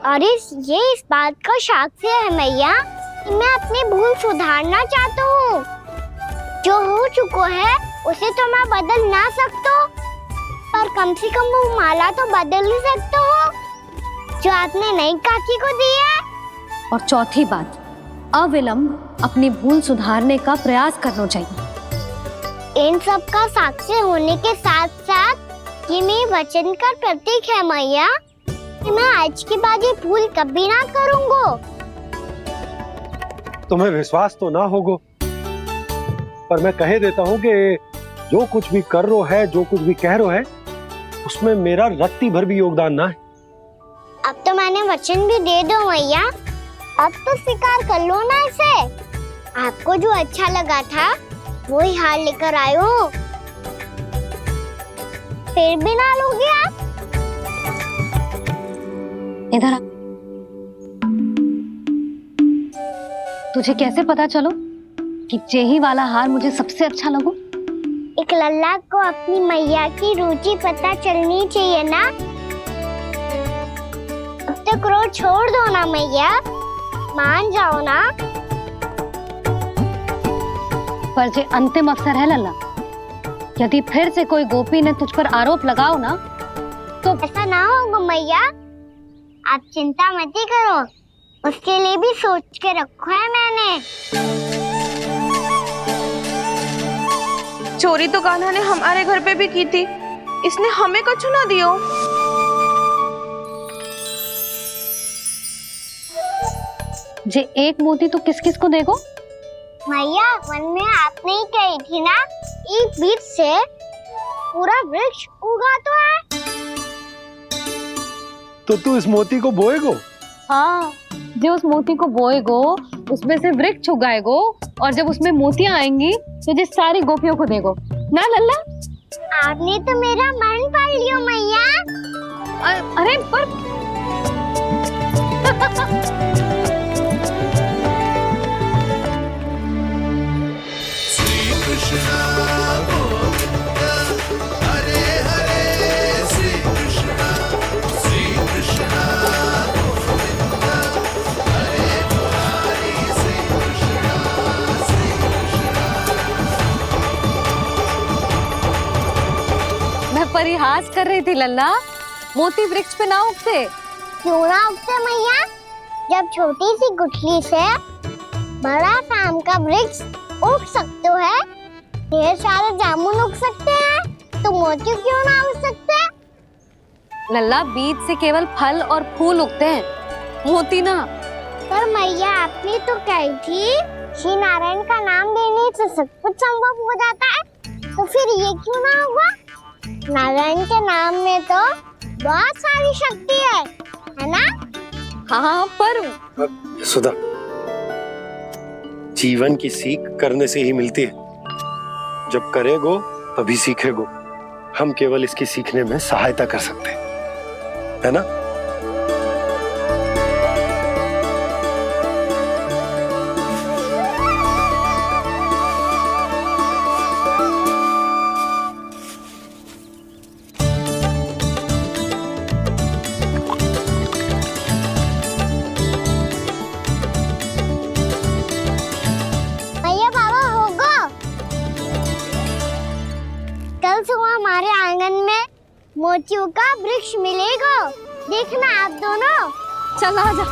और ये इस बात का साक्ष्य है मैया कि मैं अपनी भूल सुधारना चाहता हूँ। जो हो चुका है उसे तो मैं बदल ना सकता, पर कम से कम वो माला तो बदल ही सकता हूँ जो आपने नई काकी को दी है। और चौथी बात, अविलंब अपनी भूल सुधारने का प्रयास करना चाहिए। इन सब का साक्ष्य होने के साथ साथ ये मेरे वचन का प्रतीक है मैया कि मैं आज के बाद ये भूल कभी ना करूँगा। तुम्हें विश्वास तो ना होगो, पर मैं कह देता हूँ कि जो कुछ भी कर रो है, जो कुछ भी कह रो है, उसमें मेरा रत्ती भर भी योगदान ना है। अब तो मैंने वचन भी दे दो मैया, अब तो स्वीकार कर लो ना इसे। आपको जो अच्छा लगा था वही हार लेकर आयो, फिर भी ना लोगे आप? इधर आ। तुझे कैसे पता चलो कि जेही वाला हार मुझे सबसे अच्छा लगो? एक लल्ला को अपनी मैया की रुचि पता चलनी चाहिए ना। अब तो क्रोध छोड़ दो ना मैया, मान जाओ ना। पर जे अंतिम अवसर है लल्ला, यदि फिर से कोई गोपी ने तुझ पर आरोप लगाओ ना तो ऐसा ना होगा मैया, आप चिंता मत ही करो, उसके लिए भी सोच के रखो है मैंने। चोरी तो कान्हा ने हमारे घर पे भी की थी, इसने हमें कछु ना दियो। जे एक मोती तो किस किस को देगो? मैया, मन में आपने ही कही थी ना, एक बीज से पूरा वृक्ष उगा तो है। तो तू इस मोती को बोएगो? हाँ, जो उस मोती को बोएगो उसमें से वृक्ष उगाएगो, और जब उसमें मोतियां आएंगी तो जिस सारी गोपियों को देगो ना लल्ला। आपने तो मेरा मन पढ़ लियो मैया। अरे पर मैं परिहास कर रही थी लल्ला, मोती वृक्ष पे ना उगते। क्यों ना उगते मैया? जब छोटी सी गुठली से बड़ा आम का वृक्ष उग सकते है, ढेर सारे जामुन उग सकते हैं, तो मोती क्यों ना उग सकते? लल्ला, बीज से केवल फल और फूल उगते हैं, मोती ना। पर मैया, आपने तो कही थी श्री नारायण का नाम लेने से सब कुछ संभव हो जाता है, तो फिर ये क्यों ना होगा? नारायण के नाम में तो बहुत सारी शक्ति है ना? हाँ, पर सुधा, जीवन की सीख करने से ही मिलती है। जब करेगो तभी सीखेगो। हम केवल इसकी सीखने में सहायता कर सकते हैं। है ना? भैया बाबा होगा। कल सुबह हमारे आंगन में मोतियों का वृक्ष मिलेगा, देखना आप दोनों। चल आ जा।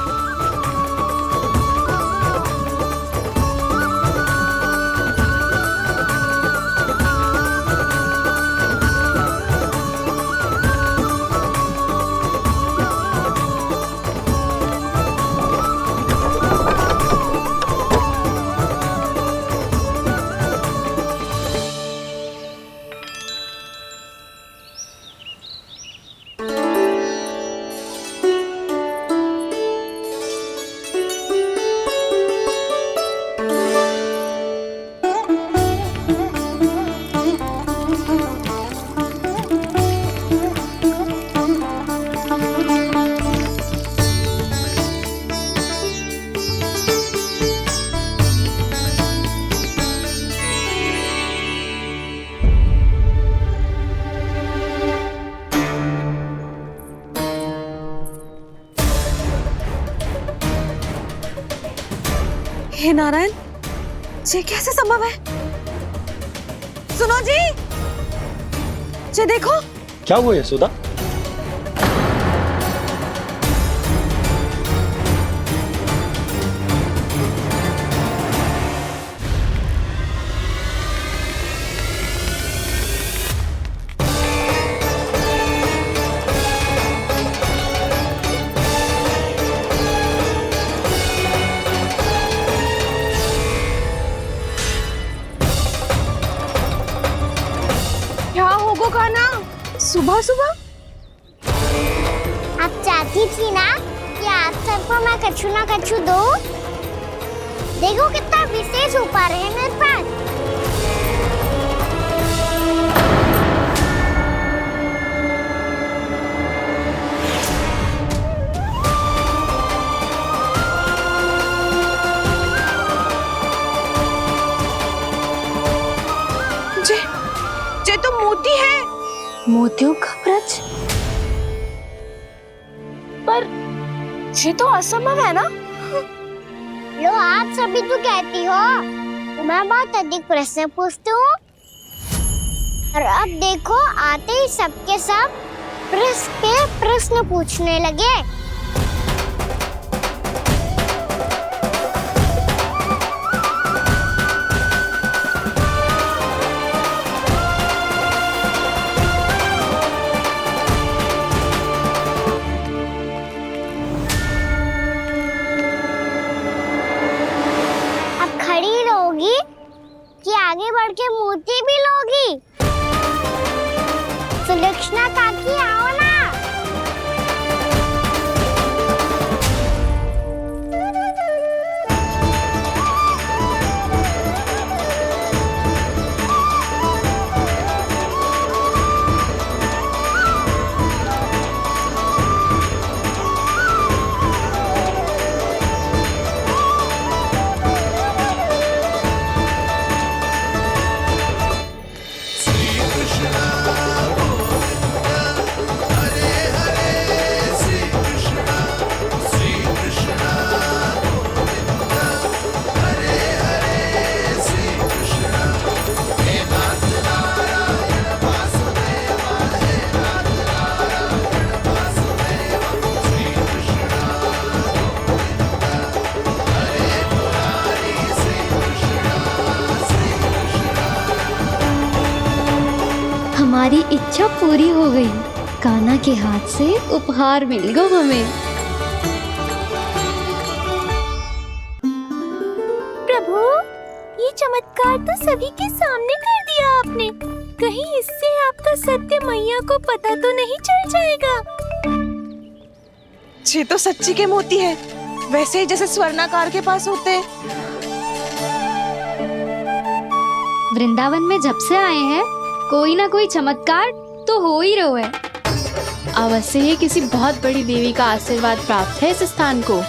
हे नारायण, ये कैसे संभव है? सुनो जी, ये देखो। क्या हुआ यशोदा? क्या होगा कान्हा सुबह सुबह? आप चाहती थी ना कि आप सबको मैं कछु ना कछु दूं? देखो कितना विशेष उपहार है मेरे पास। ये तो मोती है। मोतियों का ब्रज? पर ये तो असंभव है ना? लो आप सभी तो कहती हो, तो मैं बहुत अधिक प्रश्न पूछती हूँ, और अब देखो आते ही सबके सब प्रश्न पे प्रश्न पूछने लगे। खड़ी रहोगी कि आगे बढ़ के मोती भी लोगी? सुलक्षणा काकी आओ ना। हमारी इच्छा पूरी हो गई। कान्हा के हाथ से उपहार मिल गया हमें। प्रभु, ये चमत्कार तो सभी के सामने कर दिया आपने। कहीं इससे आपका सत्य मैया को पता तो नहीं चल जाएगा? ये तो सच्ची के मोती है, वैसे ही जैसे स्वर्णाकार के पास होते हैं। वृंदावन में जब से आए हैं, कोई ना कोई चमत्कार तो हो ही रहा है। अवश्य ही किसी बहुत बड़ी देवी का आशीर्वाद प्राप्त है इस स्थान को।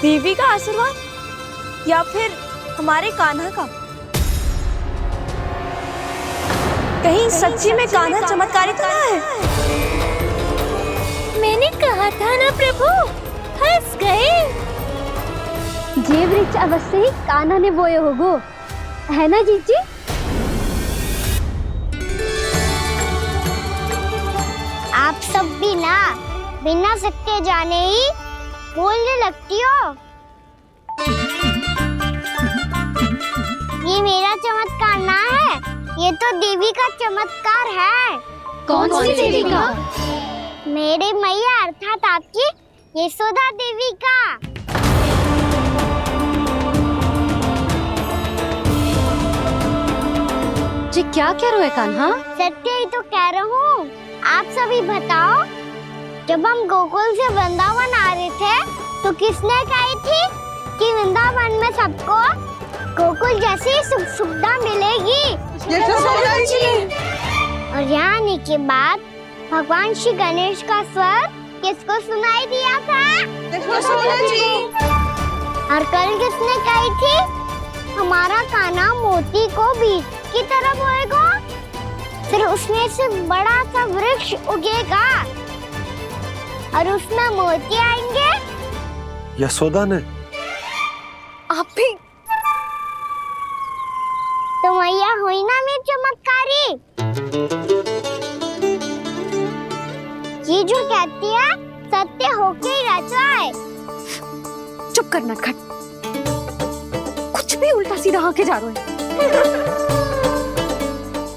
देवी का आशीर्वाद या फिर हमारे कान्हा का? कहीं सच्ची में कान्हा चमत्कारी तो ना है? मैंने कहा था ना प्रभु, हंस गए। ये वृक्ष अवश्य ही कान्हा ने बोए होगो, है ना जीजी? आप सब भी ना बिना सत्य जाने ही बोलने लगती हो। ये मेरा चमत्कार ना है, ये तो देवी का चमत्कार है। कौन सी देवी का? मेरे मैया अर्थात आपकी यशोदा देवी का। जी क्या कह रहे हो कान्हा? सत्य ही तो कह रहा हूँ। आप सभी बताओ, जब हम गोकुल से वृंदावन आ रहे थे तो किसने कही थी कि वृंदावन में सबको गोकुल जैसी सुख सुविधा मिलेगी? और यहाँ आने के बाद भगवान श्री गणेश का स्वर किसको सुनाई दिया था? और कल किसने कही थी हमारा कान्हा मोती को बीज की तरह बोएगा, फिर उसमें से बड़ा सा वृक्ष उगेगा और उसमें मोती आएंगे? यशोदा ने? आप भी? तो मैया हुई ना मेरी चमत्कारी। ये जो कहती है सत्य होके ही रहता है। चुप कर नटखट, कुछ भी उल्टा सीधा आके जा रहे हैं।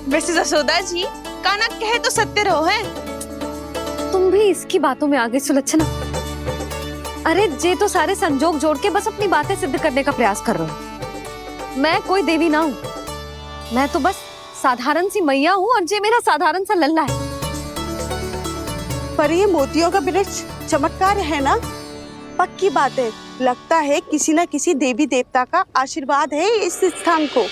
वैसे यशोदा जी, कान्हा कहे तो सत्य रहो है। तुम भी इसकी बातों में आगे सुलझना। अरे जे तो सारे संजोग जोड़ के बस अपनी बातें सिद्ध करने का प्रयास कर रहे हो। मैं कोई देवी ना हूँ, मैं तो बस साधारण सी मैया हूँ और जे मेरा साधारण सा लल्ला है। पर ये मोतियों का वृक्ष चमत्कार है ना? पक्की बात है, लगता है किसी न किसी देवी देवता का आशीर्वाद है इस स्थान को।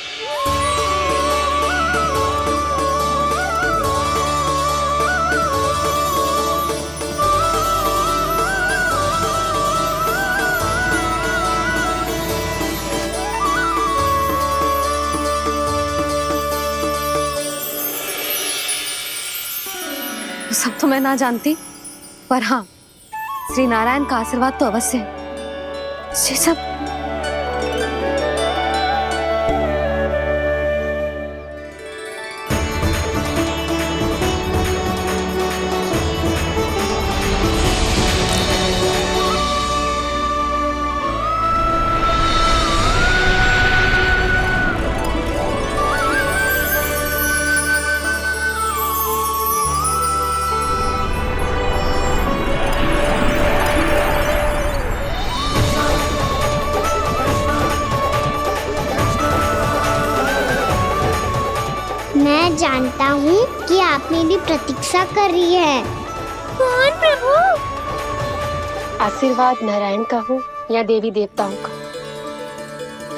सब तो मैं ना जानती, पर हाँ, श्री नारायण का आशीर्वाद तो अवश्य है। ये सब मैं जानता हूँ कि आप मेरी प्रतीक्षा कर रही है। कौन प्रभु? आशीर्वाद नारायण का हो या देवी देवताओं का,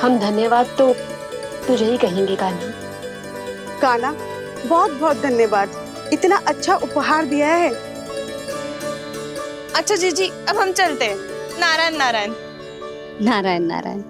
हम धन्यवाद तो तुझे ही कहेंगे कान्हा। कान्हा, बहुत बहुत धन्यवाद, इतना अच्छा उपहार दिया है। अच्छा जीजी, अब हम चलते हैं। नारायण नारायण। नारायण नारायण।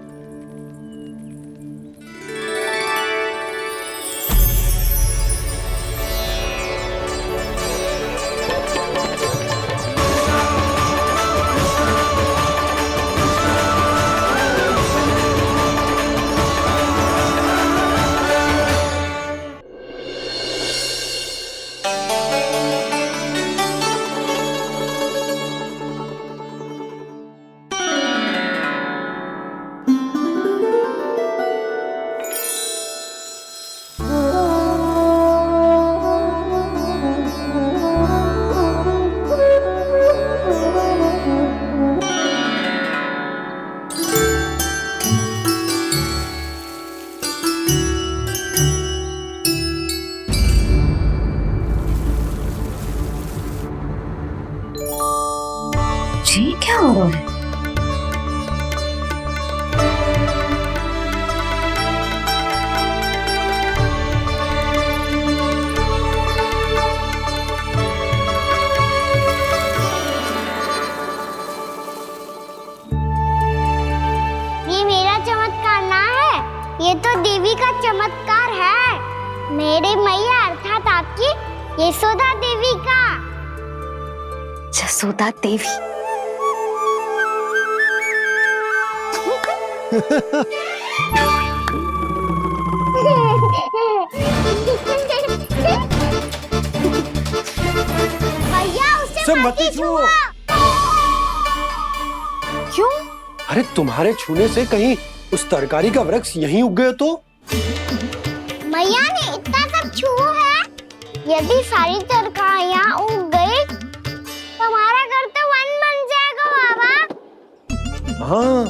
जी क्या हो रहा है? ये तो देवी का चमत्कार है, मेरी मैया अर्थात आपकी यशोदा देवी का। जसोदा देवी। भैया उसे मत छुओ। क्यों? अरे तुम्हारे छूने से कहीं उस तरकारी का वृक्ष यहीं उग गए तो? मैया ने इतना सब छुआ है, यदि सारी तरकारियां उग गई तो हमारा घर तो वन बन जाएगा बाबा। हाँ,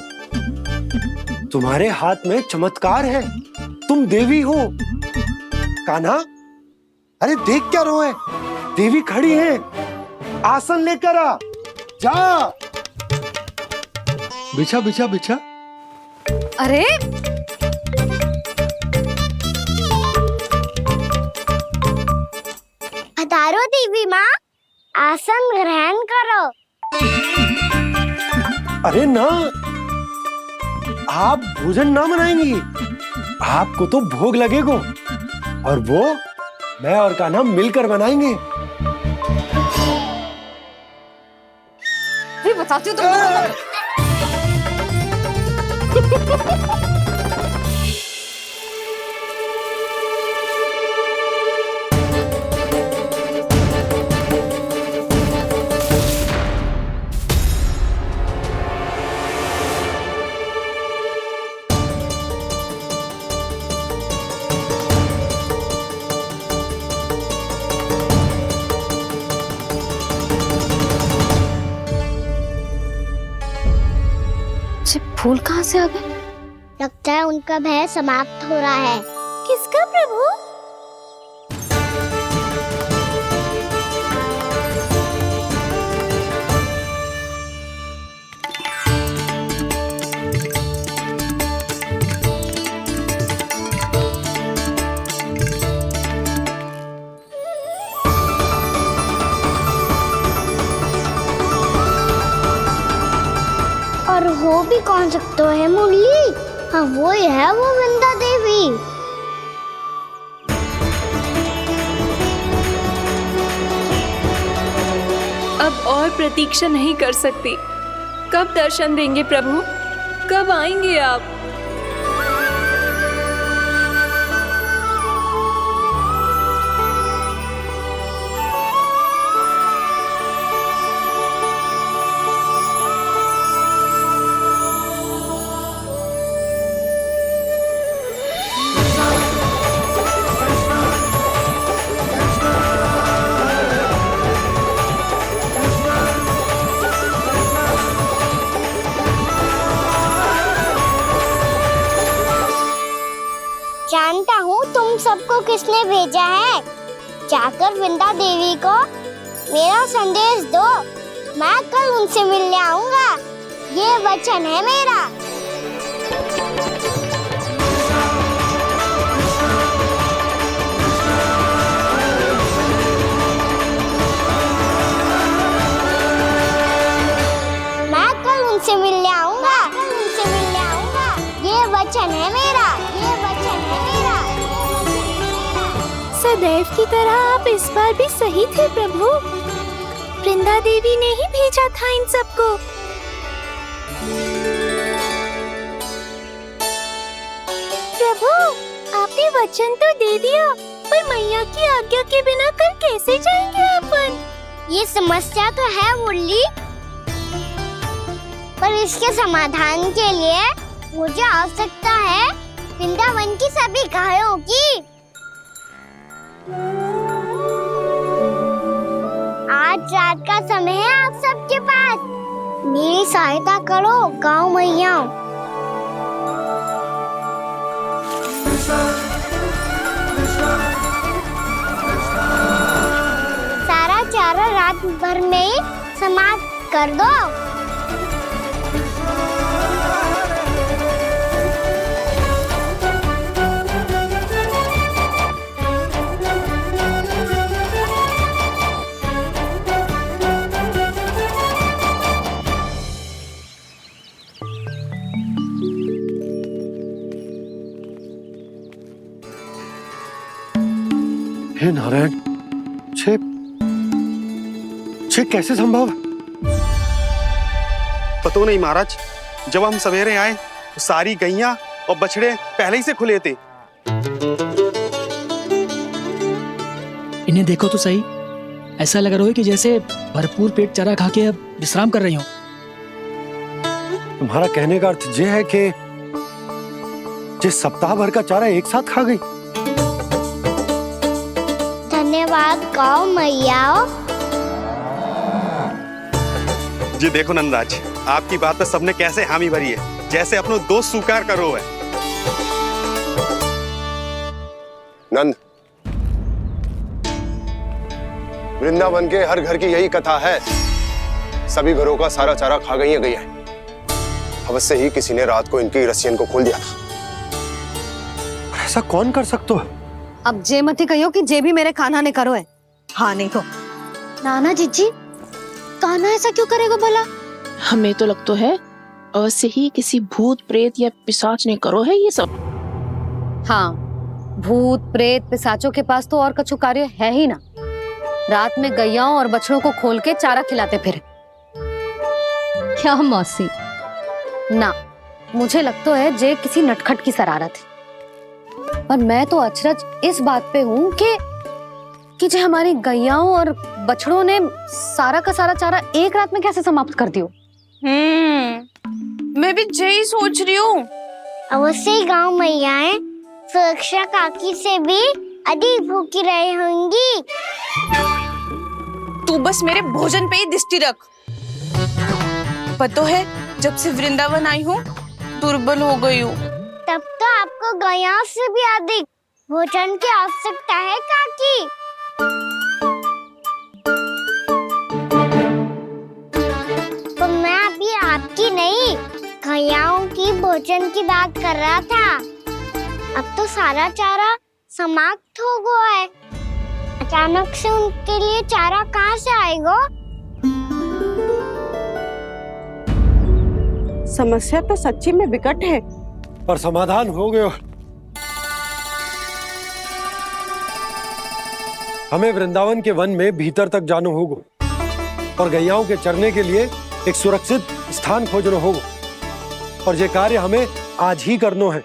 तुम्हारे हाथ में चमत्कार है, तुम देवी हो। कान्हा, अरे देख क्या रहो है, देवी खड़ी है, आसन लेकर आ, जा। बिछा बिछा बिछा। अरे पधारो देवी माँ, आसन ग्रहण करो। अरे ना, आप भोजन ना बनाएंगी, आपको तो भोग लगेगा और वो मैं और कान्हा मिलकर बनाएंगे। भी बताती हूँ तुमको। फूल कहाँ से आ गए? लगता है उनका भय समाप्त हो रहा है। किसका प्रभु? और हो भी कौन सकता है मुरली? हाँ वो ही है, वो वृंदा देवी। अब और प्रतीक्षा नहीं कर सकती। कब दर्शन देंगे प्रभु? कब आएंगे आप? जानता हूँ तुम सबको किसने भेजा है। जाकर वृंदा देवी को मेरा संदेश दो, मैं कल उनसे मिलने आऊंगा, ये वचन है मेरा। मैं कल उनसे मिलने आऊंगा, ये वचन है मेरा, ये वचन है मेरा। सदैव की तरह आप इस बार भी सही थे प्रभु। वृंदा देवी ने ही भेजा था इन सबको। प्रभु, आपने वचन तो दे दिया, पर मैया की आज्ञा के बिना कल कैसे जाएंगे अपन? ये समस्या तो है मुरली, पर इसके समाधान के लिए मुझे आवश्यकता है वृंदावन की सभी गायों की। आज रात का समय है आप सबके पास, मेरी सहायता करो गाँव मैया। सारा चारा रात भर में ही समाप्त कर दो। हे नारायण, छे कैसे संभव? पता नहीं महाराज, जब हम सवेरे आए तो सारी गैया और बछड़े पहले ही से खुले थे। इन्हें देखो तो सही, ऐसा लग रहा है कि जैसे भरपूर पेट चारा खा के अब विश्राम कर रही हो। तुम्हारा कहने का अर्थ यह है कि जिस सप्ताह भर का चारा एक साथ खा गई। धन्यवाद गौ मैया। जी देखो नंदराज, आपकी बात पे सबने कैसे हामी भरी है, जैसे अपनो दोस्त स्वीकार करो है। नंद, वृंदावन के हर घर की यही कथा है, सभी घरों का सारा चारा खा गई है गैया। अवश्य ही किसी ने रात को इनकी रस्सियन को खोल दिया था। ऐसा कौन कर सकते हो? अब जे मत ही कहियो कि जे भी मेरे कान्हा ने करो है। हाँ नहीं तो नाना जीजी, कान्हा ऐसा क्यों करेगा भला? हमें तो लगता है अवश्य ही किसी भूत प्रेत या पिशाच ने करो है ये सब। हाँ, भूत प्रेत पिशाचों के पास तो और कछु कार्य है ही ना। रात में गैयाओं और बछड़ों को खोल के चारा खिलाते फिर। क्या मौसी? ना, मुझे लगता है जे किसी नटखट की शरारत है। पर मैं तो अचरज इस बात पे हूँ कि जो हमारी गैयाओं और बछड़ों ने सारा का सारा चारा एक रात में कैसे समाप्त कर दियो। मैं भी यही सोच रही हूँ। अवश्य ही गाँव मैयाएं सुरक्षा काकी से भी अधिक भूखी रही होंगी। तू बस मेरे भोजन पे ही दृष्टि रख। पता है, जब से वृंदावन आई हूँ दुर्बल हो गई हूँ। तब तो आपको गैयाओं से भी अधिक भोजन की आवश्यकता है काकी। तो मैं अभी आपकी नहीं, गैयाओं की भोजन की बात कर रहा था। अब तो सारा चारा समाप्त हो गया है, अचानक से उनके लिए चारा कहाँ से आएगा? समस्या तो सच्ची में विकट है, पर समाधान हो गयो। हमें वृंदावन के वन में भीतर तक जाना होगा और गैयाओं के चरने के लिए एक सुरक्षित स्थान खोजना होगा, और ये कार्य हमें आज ही करना है।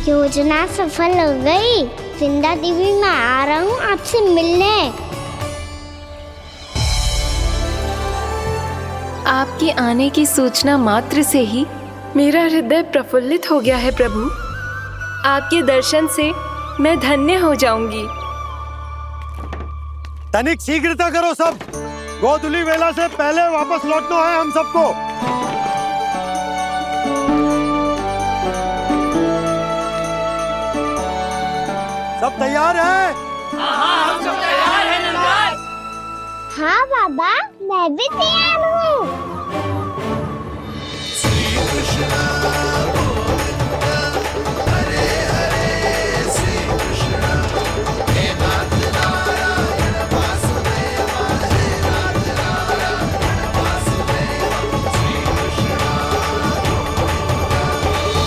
योजना सफल हो गई। वृंदा देवी, मैं आ रहा हूँ आपसे मिलने। आपके आने की सूचना मात्र से ही मेरा हृदय प्रफुल्लित हो गया है प्रभु। आपके दर्शन से मैं धन्य हो जाऊंगी। तनिक शीघ्रता करो सब, गोधुली वेला से पहले वापस लौटना है हम सबको। सब तैयार है? हाँ, हम सब तैयार हैं नंदराज। हाँ बाबा, मैं भी तैयार हूँ।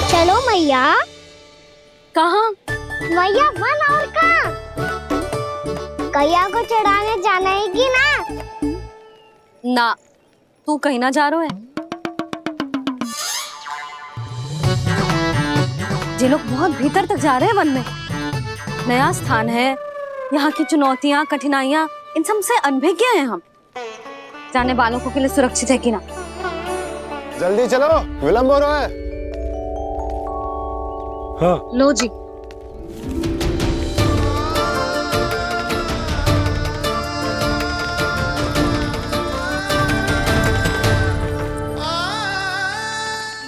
चलो मैया। कहाँ? मैया वन और कहाँ? गैया को चढ़ाने जाना है कि ना? ना, तू कहीं ना जा रहा है। ये लोग बहुत भीतर तक जा रहे हैं वन में। नया स्थान है, यहाँ की चुनौतियाँ कठिनाइयाँ इन सब से अनभिज्ञ हैं हम। जाने वालों के लिए सुरक्षित है कि ना? जल्दी चलो, विलंब हो रहा है। हाँ। लो जी।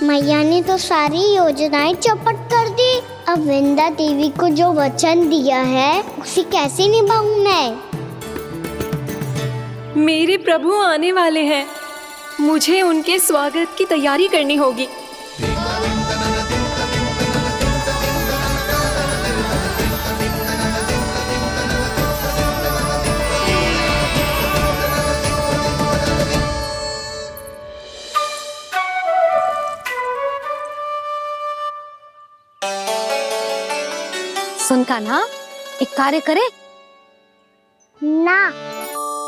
मैया ने तो सारी योजनाएं चौपट कर दी। अब वृंदा देवी को जो वचन दिया है उसे कैसे निभाऊं मैं? मेरे प्रभु आने वाले हैं, मुझे उनके स्वागत की तैयारी करनी होगी। कान्हा, एक कार्य करे? ना,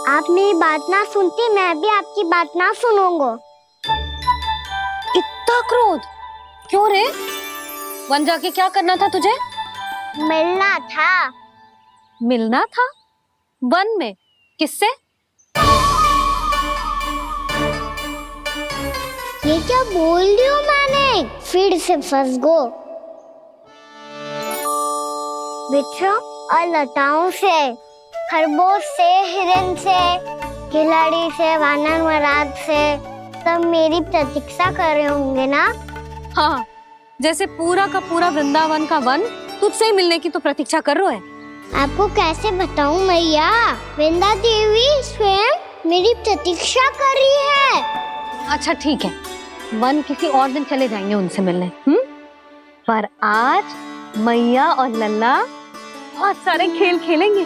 आप मेरी बात ना सुनती, मैं भी आपकी बात ना सुनूंगा। इतना क्रोध क्यों रे? वन जाके क्या करना था तुझे? मिलना था। मिलना था? वन में? किससे? ये क्या बोल रही हूँ मैंने? फिर से फंस गो। बिच्छू और लताओं से, खरगोश से, हिरन से, खिलाड़ी से, वानर महाराज से, सब मेरी प्रतीक्षा कर रहे होंगे ना? हाँ, जैसे पूरा का पूरा वृंदावन का वन तुझसे ही मिलने की तो प्रतीक्षा कर रहा है। आपको कैसे बताऊं मैया, वृंदा देवी स्वयं मेरी प्रतीक्षा कर रही है। अच्छा ठीक है, वन किसी और दिन चले जाएंगे उनसे मिलने। पर आज मैया और लल्ला बहुत सारे खेल खेलेंगे।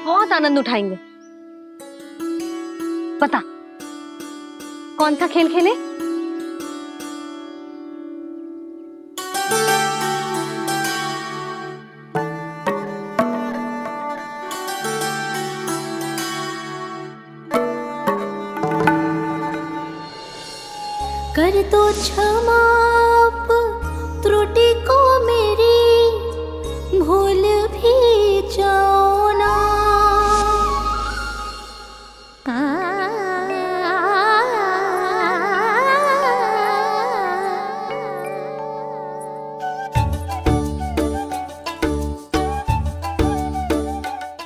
बहुत आनंद उठाएंगे। बता कौन सा खेल खेले? कर दो क्षमा त्रुटि को मेरी, भूल भी जाओ ना।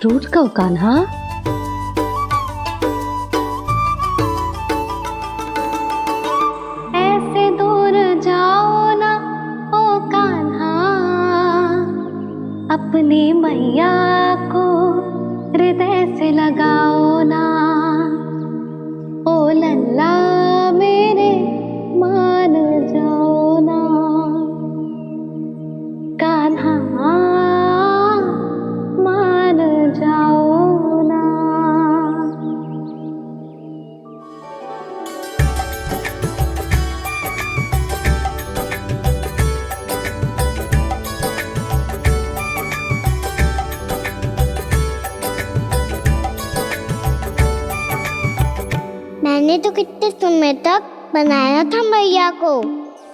रूठ कब कान्हा? ऐसे दूर जाओ ना ओ कान्हा, अपनी मैया को हृदय से लगाओ ना। ओ लल्ला मेरे मान जाओ ना, कान्हा मान जाओ ना। मैंने तो कितने समय तक बनाया था मैया को,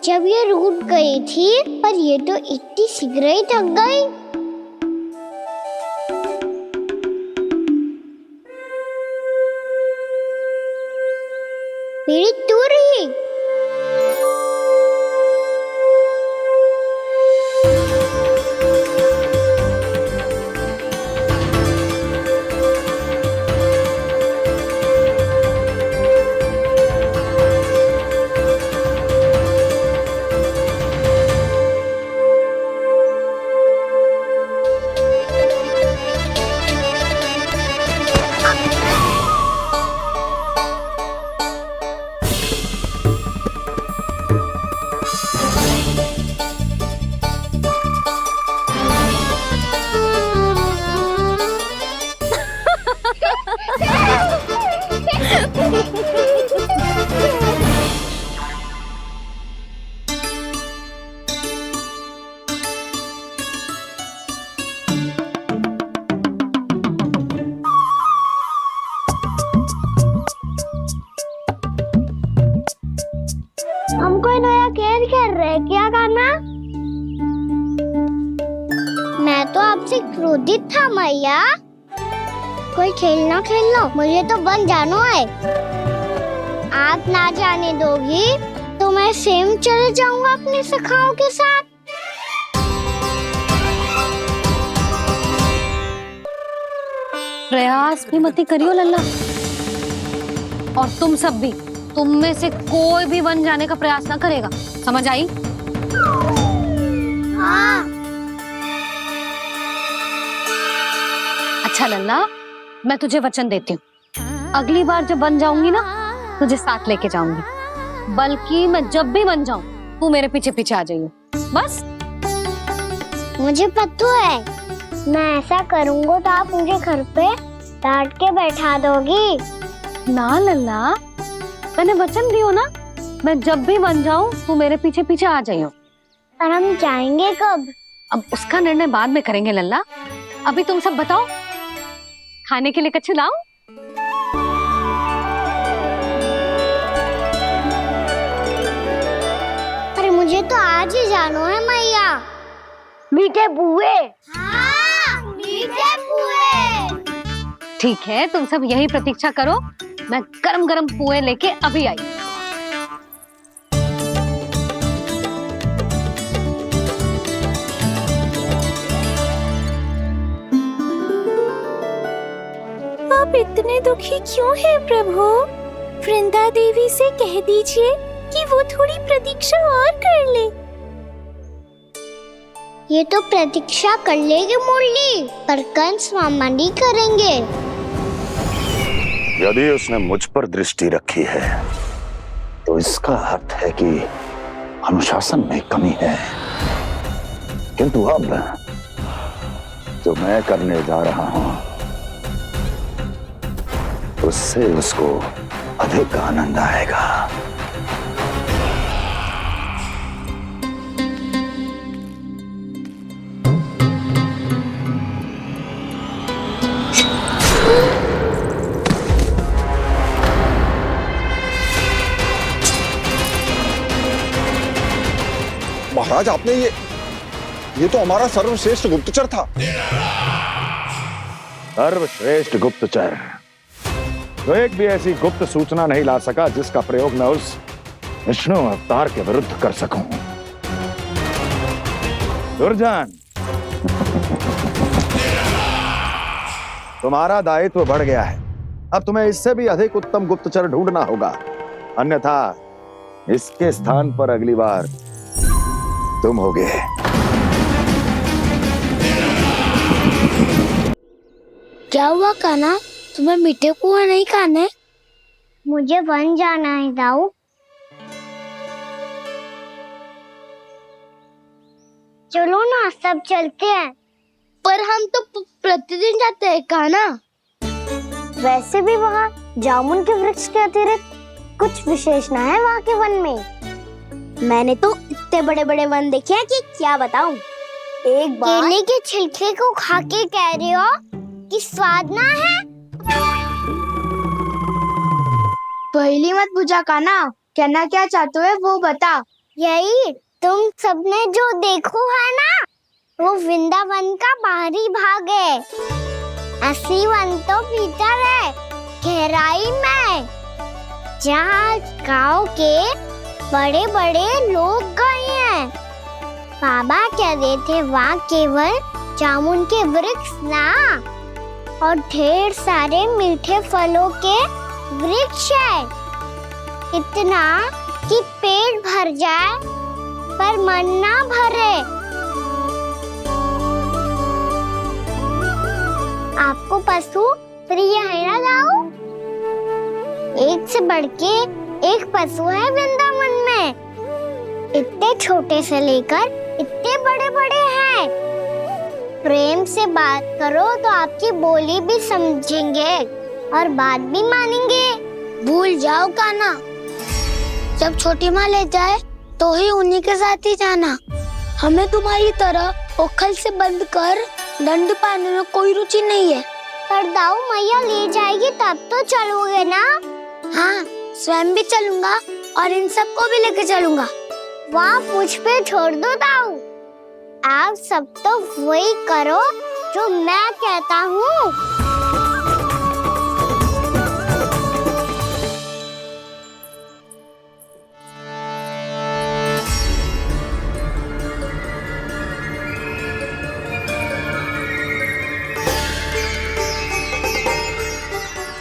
जब ये रूठ गई थी, पर ये तो इतनी शीघ्र ही थक गई। मेरी दूर ही। हम कोई नया खेल खेल रहे हैं क्या कान्हा? मैं तो आपसे क्रोधित था मैया। कोई खेलना खेल लो, मुझे तो बन जाना है। आप ना जाने दोगी तो मैं स्वयं चले जाऊंगा अपने सखाओं के साथ। प्रयास भी मत करियो लल्ला, और तुम सब भी, तुम में से कोई भी वन जाने का प्रयास ना करेगा, समझ आई? हाँ। अच्छा लल्ला, मैं तुझे वचन देती हूँ, अगली बार जब बन जाऊंगी ना, तुझे साथ लेके जाऊंगी। बल्कि मैं जब भी बन जाऊं, तू मेरे पीछे पीछे आ जाइयो, बस। मुझे पता है, मैं ऐसा करूंगा तो आप मुझे घर पे डांट के बैठा दोगी। ना लल्ला, मैंने वचन दियो ना, मैं जब भी बन जाऊं, तू मेरे पीछे पीछे आ जाइयो। पर हम जाएंगे कब? अब उसका निर्णय बाद में करेंगे लल्ला। अभी तुम सब बताओ, खाने के लिए कुछ लाऊं? अरे मुझे तो आज ही जाना है मैया। मीठे पुए। हाँ, मीठे पुए। ठीक है, तुम सब यही प्रतीक्षा करो, मैं गरम गरम पुए लेके अभी आई। आप इतने दुखी क्यों हैं प्रभु? वृंदा देवी से कह दीजिए कि वो थोड़ी प्रतीक्षा और कर ले। ये तो प्रतीक्षा कर लेगी मुरली, पर कंस मामा नहीं करेंगे। यदि उसने मुझ पर दृष्टि रखी है तो इसका अर्थ है कि अनुशासन में कमी है। किंतु अब जो मैं करने जा रहा हूं उससे उसको अधिक आनंद आएगा। महाराज, आपने ये तो हमारा सर्वश्रेष्ठ गुप्तचर था। सर्वश्रेष्ठ गुप्तचर तो एक भी ऐसी गुप्त सूचना नहीं ला सका जिसका प्रयोग मैं उस विष्णु अवतार के विरुद्ध कर सकूं। दुर्जन, तुम्हारा दायित्व बढ़ गया है। अब तुम्हें इससे भी अधिक उत्तम गुप्तचर ढूंढना होगा, अन्यथा इसके स्थान पर अगली बार तुम होगे। क्या हुआ कान्हा, तुम्हें मीठे पुआ नहीं खाने? मुझे वन जाना है दाऊ। चलो ना, सब चलते हैं। पर हम तो प्रतिदिन जाते हैं कान्हा। वैसे भी वहाँ जामुन के वृक्ष के अतिरिक्त कुछ विशेष ना है वहाँ के वन में। मैंने तो इतने बड़े बड़े वन देखे हैं कि क्या बताऊं। एक बार केले के छिलके को खा के कह रहे हो कि स्वाद ना है? पहली मत पूछा कान्हा, कहना क्या चाहते हो वो बता। यही तुम सबने जो देखो है ना, वो वृंदावन का बाहरी भाग है। असली वन तो भीतर है, गहराई में, जहाँ गांव के बड़े बड़े लोग गए हैं। बाबा कह रहे थे वहाँ केवल जामुन के वृक्ष ना, और ढेर सारे मीठे फलों के वृक्ष है। इतना कि पेट भर जाए पर मन ना भरे। आपको पशु प्रिय है ना दाऊ? एक से बढ़ के एक पशु है वृंदावन में। इतने छोटे से लेकर इतने बड़े बड़े हैं। प्रेम से बात करो तो आपकी बोली भी समझेंगे और बात भी मानेंगे। भूल जाओ कान्हा, जब छोटी माँ ले जाए तो ही उन्हीं के साथ ही जाना। हमें तुम्हारी तरह ओखल से बंद कर दंड पाने में कोई रुचि नहीं है। पर दाऊ मैया ले जाएगी तब तो चलोगे ना? हाँ, स्वयं भी चलूंगा और इन सबको भी लेके चलूंगा। वहाँ मुझ पे छोड़ दो दाऊ। आप सब तो वही करो जो मैं कहता हूँ।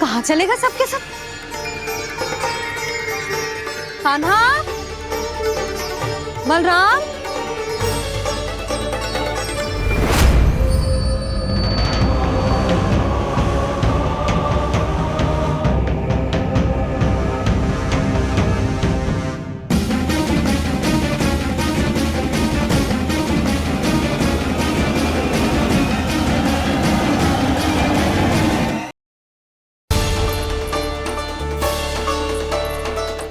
कहाँ चलेगा सबके सब? कान्हा, बलराम,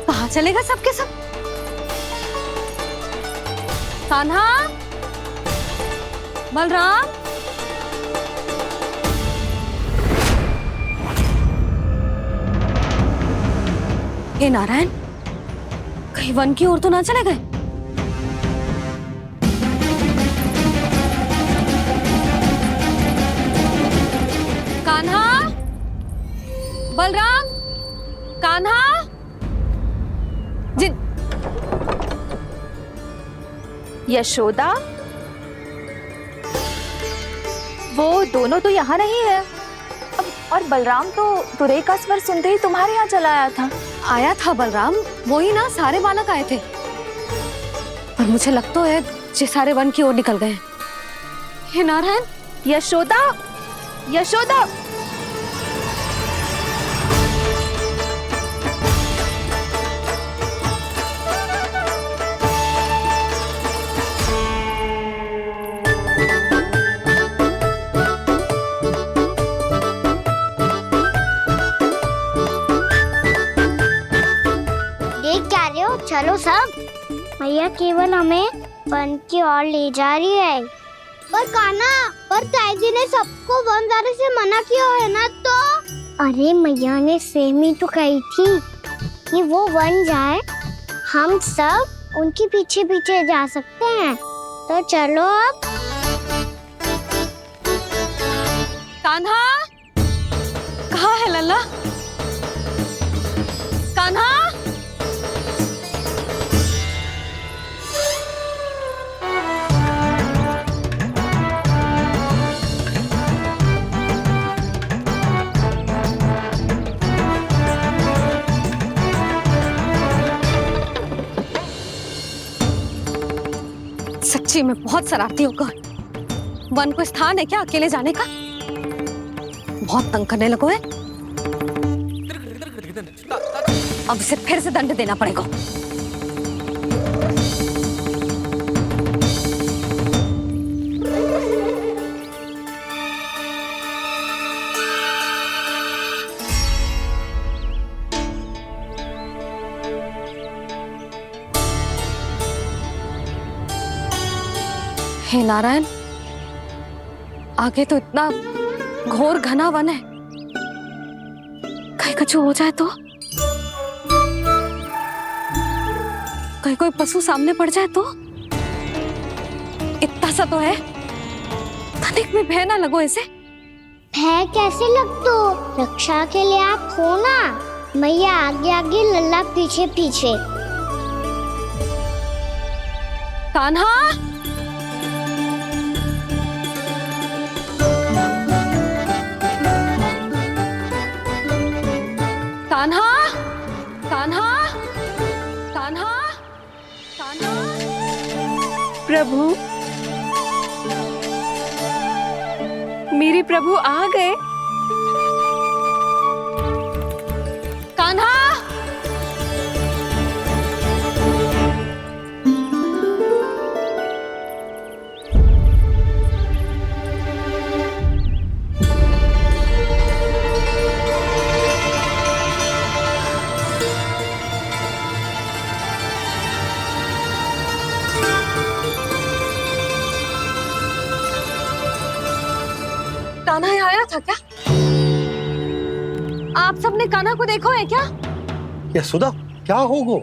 कहाँ चलेगा सबके सब? कान्हा, बलराम, हे नारायण, कहीं वन की ओर तो ना चले गए? कान्हा, बलराम, कान्हा, जिन यशोदा, वो दोनों तो यहाँ नहीं है। और बलराम तो तुरई का स्वर सुनते ही तुम्हारे यहाँ चला आया था। आया था बलराम, वही ना सारे बालक आए थे। पर मुझे लगता तो है ये सारे वन की ओर निकल गए। हे नारायण, यशोदा, यशोदा, चलो सब, मैया केवल हमें वन की ओर ले जा रही है। पर कान्हा, पर ताईजी ने सबको वन जाने से मना किया है ना तो? अरे मैया ने सेम ही तो कही थी कि वो वन जाए, हम सब उनके पीछे पीछे जा सकते हैं। तो चलो अब। कान्हा, कहाँ है लल्ला? कान्हा, सच्ची में बहुत शरारती होकर। वन को स्थान है क्या अकेले जाने का? बहुत तंग करने लगो है। अब इसे फिर से दंड देना पड़ेगा। हे नारायण, आगे तो इतना घोर घना वन है, कहीं कुछ हो जाए तो? कहीं कोई पशु सामने पड़ जाए तो? इतना सा तो है, तनिक में भय ना लगो इसे। भय कैसे लग तो? रक्षा के लिए आप हो ना। मैया आगे आगे, लल्ला पीछे पीछे। कान्हा, कान्हा, कान्हा, कान्हा, कान्हा। प्रभु, मेरे प्रभु आ गए। कान्हा, कान्हा यहाँ आया था क्या? आप सबने कान्हा को देखो है क्या? यशोदा, क्या हो गो?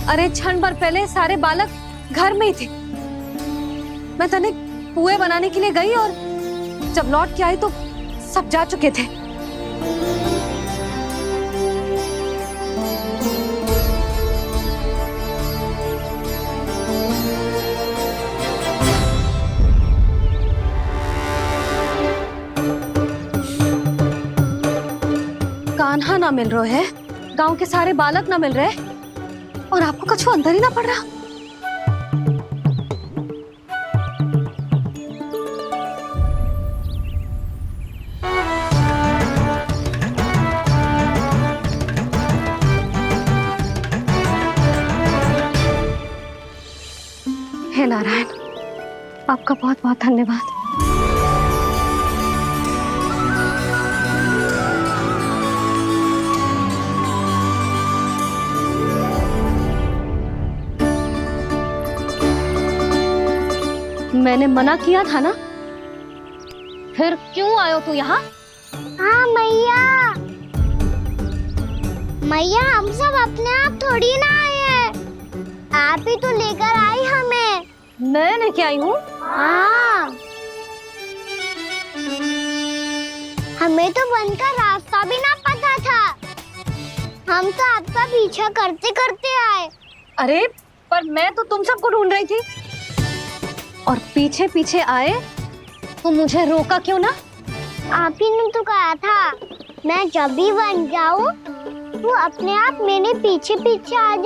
अरे क्षण भर पहले सारे बालक घर में ही थे। मैं तनिक पुए बनाने के लिए गई और जब लौट के आई तो सब जा चुके थे। कान्हा ना मिल रहे है, गांव के सारे बालक ना मिल रहे, और आपको कछु अंदर ही ना पड़ रहा। हे नारायण, आपका बहुत बहुत धन्यवाद। मैंने मना किया था ना, फिर क्यों आयो तू यहाँ? हाँ मैया, मैया हम सब अपने आप थोड़ी ना आए हैं, आप ही तो लेकर आई हमें। मैं लेके आई हूँ? हाँ, हमें तो वन का रास्ता भी ना पता था, हम तो आपका पीछा करते करते आए। अरे पर मैं तो तुम सबको ढूंढ रही थी, और पीछे पीछे आए तो मुझे रोका क्यों ना? आप ही ने तो कहा था मैं जब भी बन जाऊं तो अपने आप मेरे पीछे पीछे आ जा।